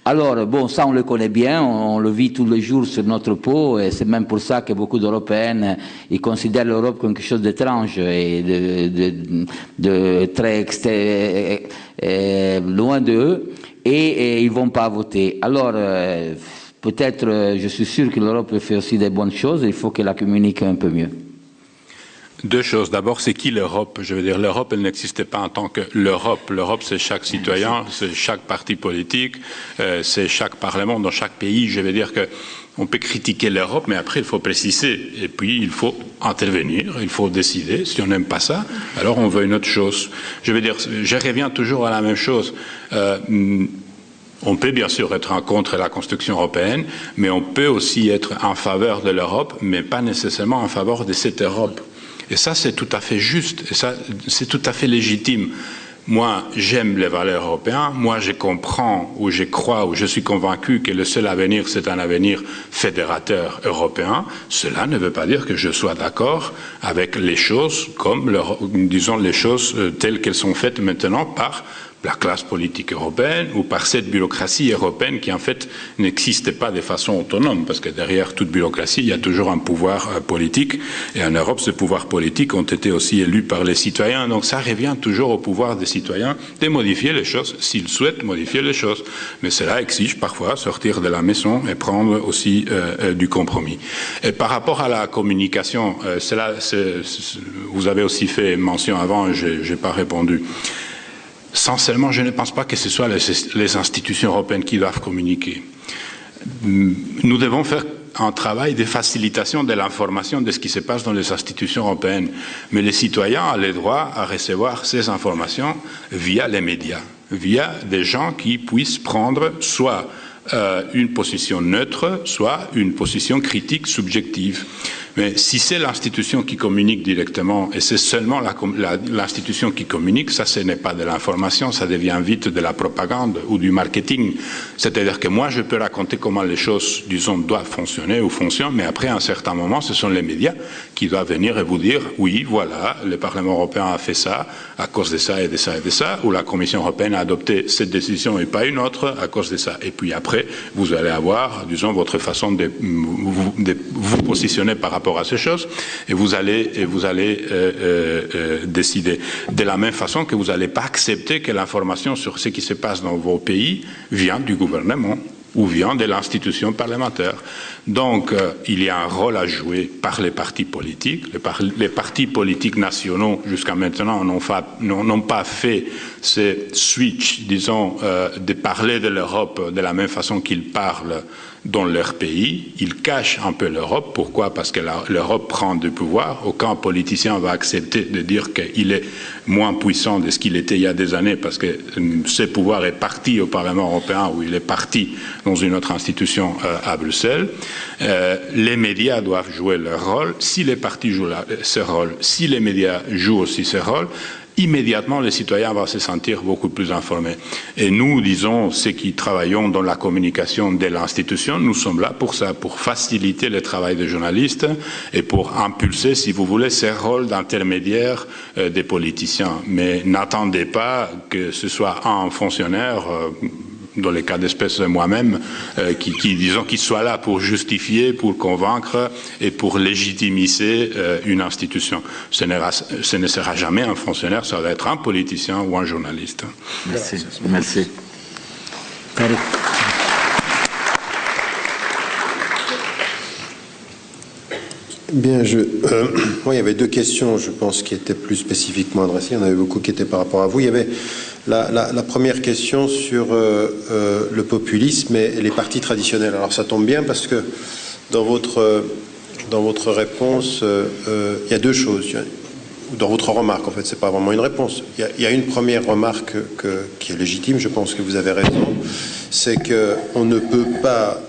Alors, bon, ça on le connaît bien, on le vit tous les jours sur notre peau, et c'est même pour ça que beaucoup d'Européennes ils considèrent l'Europe comme quelque chose d'étrange et de très loin d'eux, et ils vont pas voter. Alors, peut-être, je suis sûr que l'Europe fait aussi des bonnes choses, il faut qu'elle la communique un peu mieux. Deux choses. D'abord, c'est qui l'Europe? Je veux dire, l'Europe, elle n'existait pas en tant que l'Europe. L'Europe, c'est chaque citoyen, c'est chaque parti politique, c'est chaque parlement dans chaque pays. Je veux dire que on peut critiquer l'Europe, mais après, il faut préciser. Et puis, il faut intervenir, il faut décider. Si on n'aime pas ça, alors on veut une autre chose. Je veux dire, je reviens toujours à la même chose. On peut bien sûr être contre la construction européenne, mais on peut aussi être en faveur de l'Europe, mais pas nécessairement en faveur de cette Europe. Et ça, c'est tout à fait juste, et ça, c'est tout à fait légitime. Moi, j'aime les valeurs européennes, moi, je comprends, ou je crois, ou je suis convaincu que le seul avenir, c'est un avenir fédérateur européen. Cela ne veut pas dire que je sois d'accord avec les choses comme, disons, les choses telles qu'elles sont faites maintenant par la classe politique européenne ou par cette bureaucratie européenne qui en fait n'existe pas de façon autonome, parce que derrière toute bureaucratie il y a toujours un pouvoir politique, et en Europe ces pouvoirs politiques ont été aussi élus par les citoyens, donc ça revient toujours au pouvoir des citoyens de modifier les choses s'ils souhaitent modifier les choses, mais cela exige parfois sortir de la maison et prendre aussi du compromis. Et par rapport à la communication, vous avez aussi fait mention avant, je n'ai pas répondu. Sincèrement, je ne pense pas que ce soit les institutions européennes qui doivent communiquer. Nous devons faire un travail de facilitation de l'information de ce qui se passe dans les institutions européennes. Mais les citoyens ont le droit à recevoir ces informations via les médias, via des gens qui puissent prendre soit une position neutre, soit une position critique subjective. Mais si c'est l'institution qui communique directement, et c'est seulement l'institution qui communique, ça ce n'est pas de l'information, ça devient vite de la propagande ou du marketing. C'est-à-dire que moi je peux raconter comment les choses, disons, doivent fonctionner ou fonctionnent, mais après à un certain moment, ce sont les médias qui doivent venir et vous dire, oui, voilà, le Parlement européen a fait ça à cause de ça et de ça et de ça, ou la Commission européenne a adopté cette décision et pas une autre à cause de ça. Et puis après, vous allez avoir, disons, votre façon de vous positionner par rapport à ces choses, et vous allez décider. De la même façon que vous n'allez pas accepter que l'information sur ce qui se passe dans vos pays vient du gouvernement ou vient de l'institution parlementaire. Donc, il y a un rôle à jouer par les partis politiques. Les partis politiques nationaux, jusqu'à maintenant, n'ont pas fait ce switch, disons, de parler de l'Europe de la même façon qu'ils parlent dans leur pays. Ils cachent un peu l'Europe. Pourquoi? Parce que l'Europe prend du pouvoir. Aucun politicien va accepter de dire qu'il est moins puissant de ce qu'il était il y a des années, parce que ce pouvoir est parti au Parlement européen, ou il est parti dans une autre institution à Bruxelles. Les médias doivent jouer leur rôle. Si les partis jouent ce rôle, si les médias jouent aussi ce rôle, immédiatement les citoyens vont se sentir beaucoup plus informés. Et nous, disons, ceux qui travaillons dans la communication de l'institution, nous sommes là pour ça, pour faciliter le travail des journalistes et pour impulser, si vous voulez, ce rôle d'intermédiaire des politiciens. Mais n'attendez pas que ce soit un fonctionnaire, dans les cas d'espèce moi-même, qui soit là pour justifier, pour convaincre et pour légitimiser une institution. Ce ne sera jamais un fonctionnaire, ça va être un politicien ou un journaliste. Merci. Merci. Bien, moi, il y avait deux questions, je pense, qui étaient plus spécifiquement adressées. Il y en avait beaucoup qui étaient par rapport à vous. Il y avait la première question sur le populisme et les partis traditionnels. Alors, ça tombe bien parce que dans votre réponse, il y a deux choses. Dans votre remarque, en fait, c'est pas vraiment une réponse. Il y a une première remarque qui est légitime, je pense que vous avez raison, c'est qu'on ne peut pas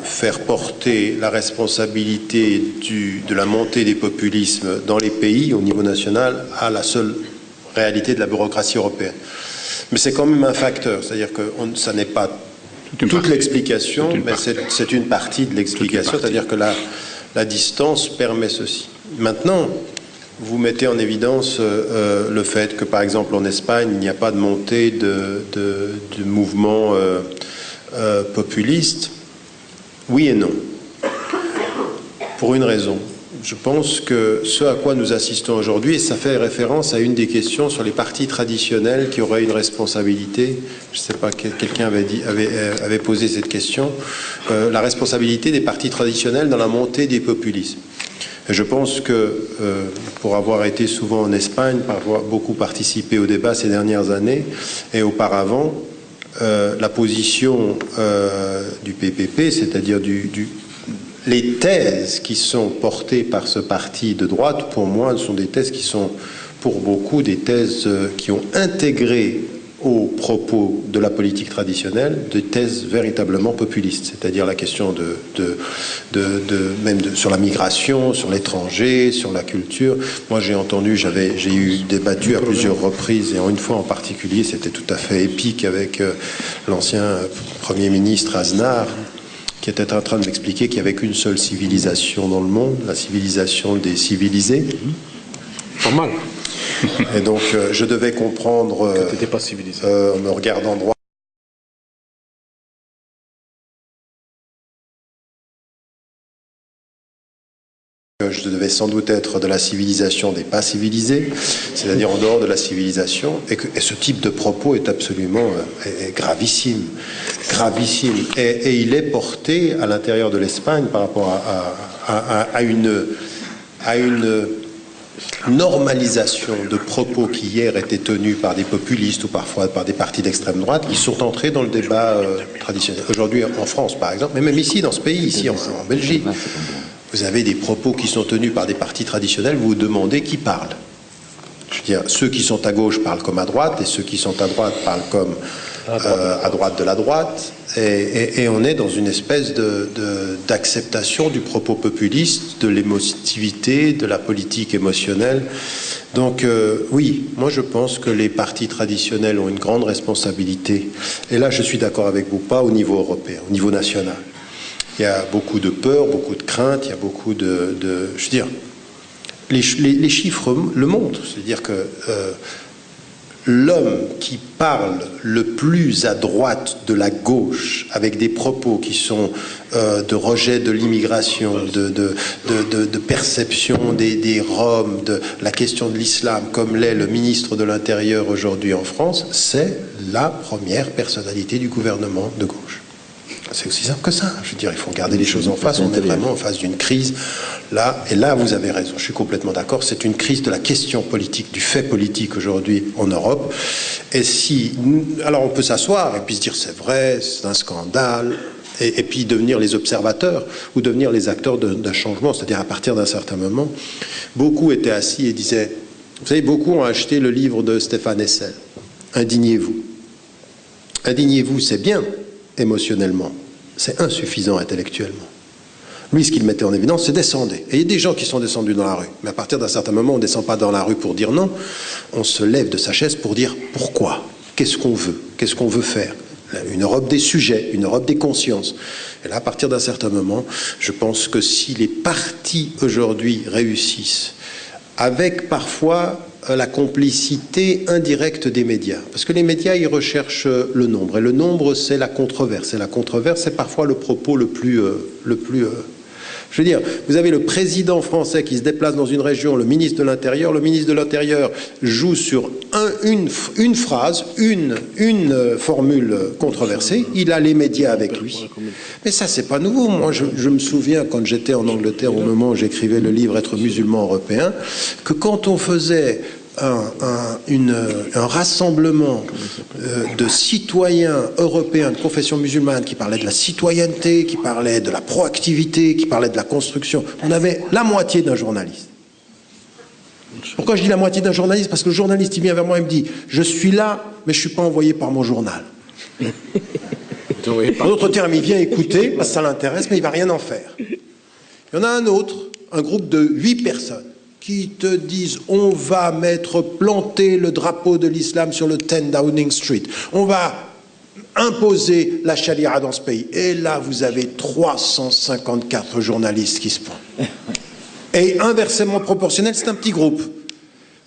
faire porter la responsabilité de la montée des populismes dans les pays, au niveau national, à la seule réalité de la bureaucratie européenne. Mais c'est quand même un facteur, c'est-à-dire que ça n'est pas toute l'explication, mais c'est une partie de l'explication, c'est-à-dire que la distance permet ceci. Maintenant, vous mettez en évidence le fait que, par exemple, en Espagne, il n'y a pas de montée de mouvements populistes. Oui et non. Pour une raison. Je pense que ce à quoi nous assistons aujourd'hui, et ça fait référence à une des questions sur les partis traditionnels qui auraient une responsabilité, je ne sais pas, quelqu'un avait posé cette question, la responsabilité des partis traditionnels dans la montée des populismes. Et je pense que, pour avoir été souvent en Espagne, pour avoir beaucoup participé au débat ces dernières années, et auparavant, la position du PPP, c'est-à-dire les thèses qui sont portées par ce parti de droite, pour moi, sont des thèses qui sont, pour beaucoup, des thèses qui ont intégré aux propos de la politique traditionnelle des thèses véritablement populistes, c'est-à-dire la question sur la migration, sur l'étranger, sur la culture. Moi, j'ai eu débattu à plusieurs reprises, et une fois en particulier, c'était tout à fait épique avec l'ancien Premier ministre Aznar, qui était en train de m'expliquer qu'il n'y avait qu'une seule civilisation dans le monde, la civilisation des civilisés. Pas mal. Et donc, je devais comprendre, que tu n'étais pas civilisé. En me regardant droit, je devais sans doute être de la civilisation des pas civilisés, c'est-à-dire en dehors de la civilisation, et ce type de propos est absolument gravissime, gravissime, et il est porté à l'intérieur de l'Espagne par rapport à une normalisation de propos qui hier étaient tenus par des populistes ou parfois par des partis d'extrême droite qui sont entrés dans le débat traditionnel. Aujourd'hui en France par exemple, mais même ici dans ce pays, ici en Belgique, vous avez des propos qui sont tenus par des partis traditionnels, vous vous demandez qui parle. Je veux dire, ceux qui sont à gauche parlent comme à droite, et ceux qui sont à droite parlent comme à droite de la droite, et on est dans une espèce d'acceptation du propos populiste, de l'émotivité, de la politique émotionnelle. Donc oui, moi je pense que les partis traditionnels ont une grande responsabilité, et là je suis d'accord avec vous, pas au niveau européen, au niveau national. Il y a beaucoup de peur, beaucoup de crainte, il y a beaucoup je veux dire, les chiffres le montrent, c'est-à-dire que l'homme qui parle le plus à droite de la gauche, avec des propos qui sont de rejet de l'immigration, de perception des Roms, de la question de l'islam, comme l'est le ministre de l'Intérieur aujourd'hui en France, c'est la première personnalité du gouvernement de gauche. C'est aussi simple que ça. Je veux dire, il faut regarder les choses en face. On est vraiment en face d'une crise. Là, et là, vous avez raison. Je suis complètement d'accord. C'est une crise de la question politique, du fait politique aujourd'hui en Europe. Et alors, on peut s'asseoir et puis se dire c'est vrai, c'est un scandale, et puis devenir les observateurs ou devenir les acteurs d'un changement. C'est-à-dire, à partir d'un certain moment, beaucoup étaient assis et disaient, vous savez, beaucoup ont acheté le livre de Stéphane Hessel, Indignez-vous. Indignez-vous, c'est bien émotionnellement. C'est insuffisant intellectuellement. Lui, ce qu'il mettait en évidence, c'est descendez. Et il y a des gens qui sont descendus dans la rue. Mais à partir d'un certain moment, on ne descend pas dans la rue pour dire non. On se lève de sa chaise pour dire pourquoi. Qu'est-ce qu'on veut? Qu'est-ce qu'on veut faire? Une Europe des sujets, une Europe des consciences. Et là, à partir d'un certain moment, je pense que si les partis aujourd'hui réussissent, avec parfois la complicité indirecte des médias. Parce que les médias, ils recherchent le nombre. Et le nombre, c'est la controverse. Et la controverse, c'est parfois le propos le plus je veux dire, vous avez le président français qui se déplace dans une région, le ministre de l'Intérieur joue sur une phrase, une formule controversée, il a les médias avec lui. Mais ça, c'est pas nouveau. Moi, je me souviens, quand j'étais en Angleterre, au moment où j'écrivais le livre « Être musulman européen », que quand on faisait un rassemblement de citoyens européens de confession musulmane qui parlaient de la citoyenneté, qui parlaient de la proactivité, qui parlaient de la construction, on avait la moitié d'un journaliste. Pourquoi je dis la moitié d'un journaliste? Parce que le journaliste, il vient vers moi et me dit « Je suis là, mais je ne suis pas envoyé par mon journal. » En d'autres termes, il vient écouter, parce que ça l'intéresse, mais il ne va rien en faire. Il y en a un autre, un groupe de 8 personnes, qui te disent on va planter le drapeau de l'islam sur le 10 Downing Street. On va imposer la charia dans ce pays. Et là, vous avez 354 journalistes qui se pointent. Et inversement proportionnel, c'est un petit groupe.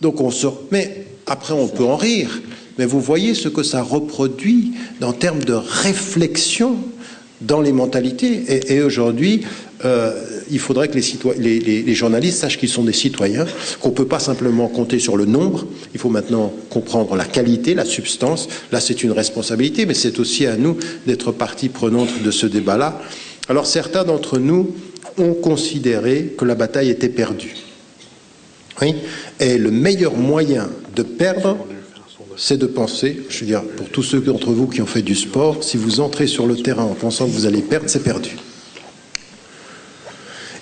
Donc on sort. Mais après, on peut en rire. Mais vous voyez ce que ça reproduit en termes de réflexion dans les mentalités. Et aujourd'hui, il faudrait que les journalistes sachent qu'ils sont des citoyens, qu'on ne peut pas simplement compter sur le nombre. Il faut maintenant comprendre la qualité, la substance. Là, c'est une responsabilité, mais c'est aussi à nous d'être partie prenante de ce débat-là. Alors, certains d'entre nous ont considéré que la bataille était perdue. Oui. Et le meilleur moyen de perdre, c'est de penser, je veux dire, pour tous ceux d'entre vous qui ont fait du sport, si vous entrez sur le terrain en pensant que vous allez perdre, c'est perdu.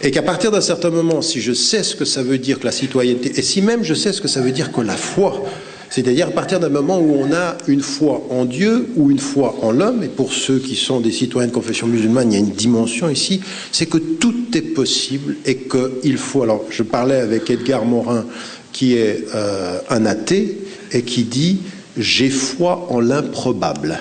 Et qu'à partir d'un certain moment, si je sais ce que ça veut dire que la citoyenneté, et si même je sais ce que ça veut dire que la foi, c'est-à-dire à partir d'un moment où on a une foi en Dieu ou une foi en l'homme, et pour ceux qui sont des citoyens de confession musulmane, il y a une dimension ici, c'est que tout est possible et qu'il faut... Alors, je parlais avec Edgar Morin, qui est un athée, et qui dit « j'ai foi en l'improbable ».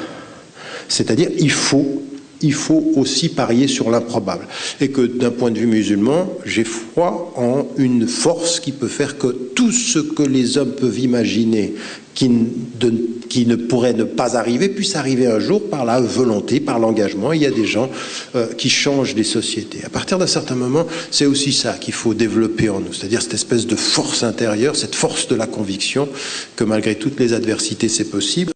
C'est-à-dire il faut aussi parier sur l'improbable. Et que d'un point de vue musulman, j'ai foi en une force qui peut faire que tout ce que les hommes peuvent imaginer qui ne pourrait ne pas arriver, puisse arriver un jour par la volonté, par l'engagement. Il y a des gens qui changent les sociétés. À partir d'un certain moment, c'est aussi ça qu'il faut développer en nous, c'est-à-dire cette espèce de force intérieure, cette force de la conviction que malgré toutes les adversités, c'est possible.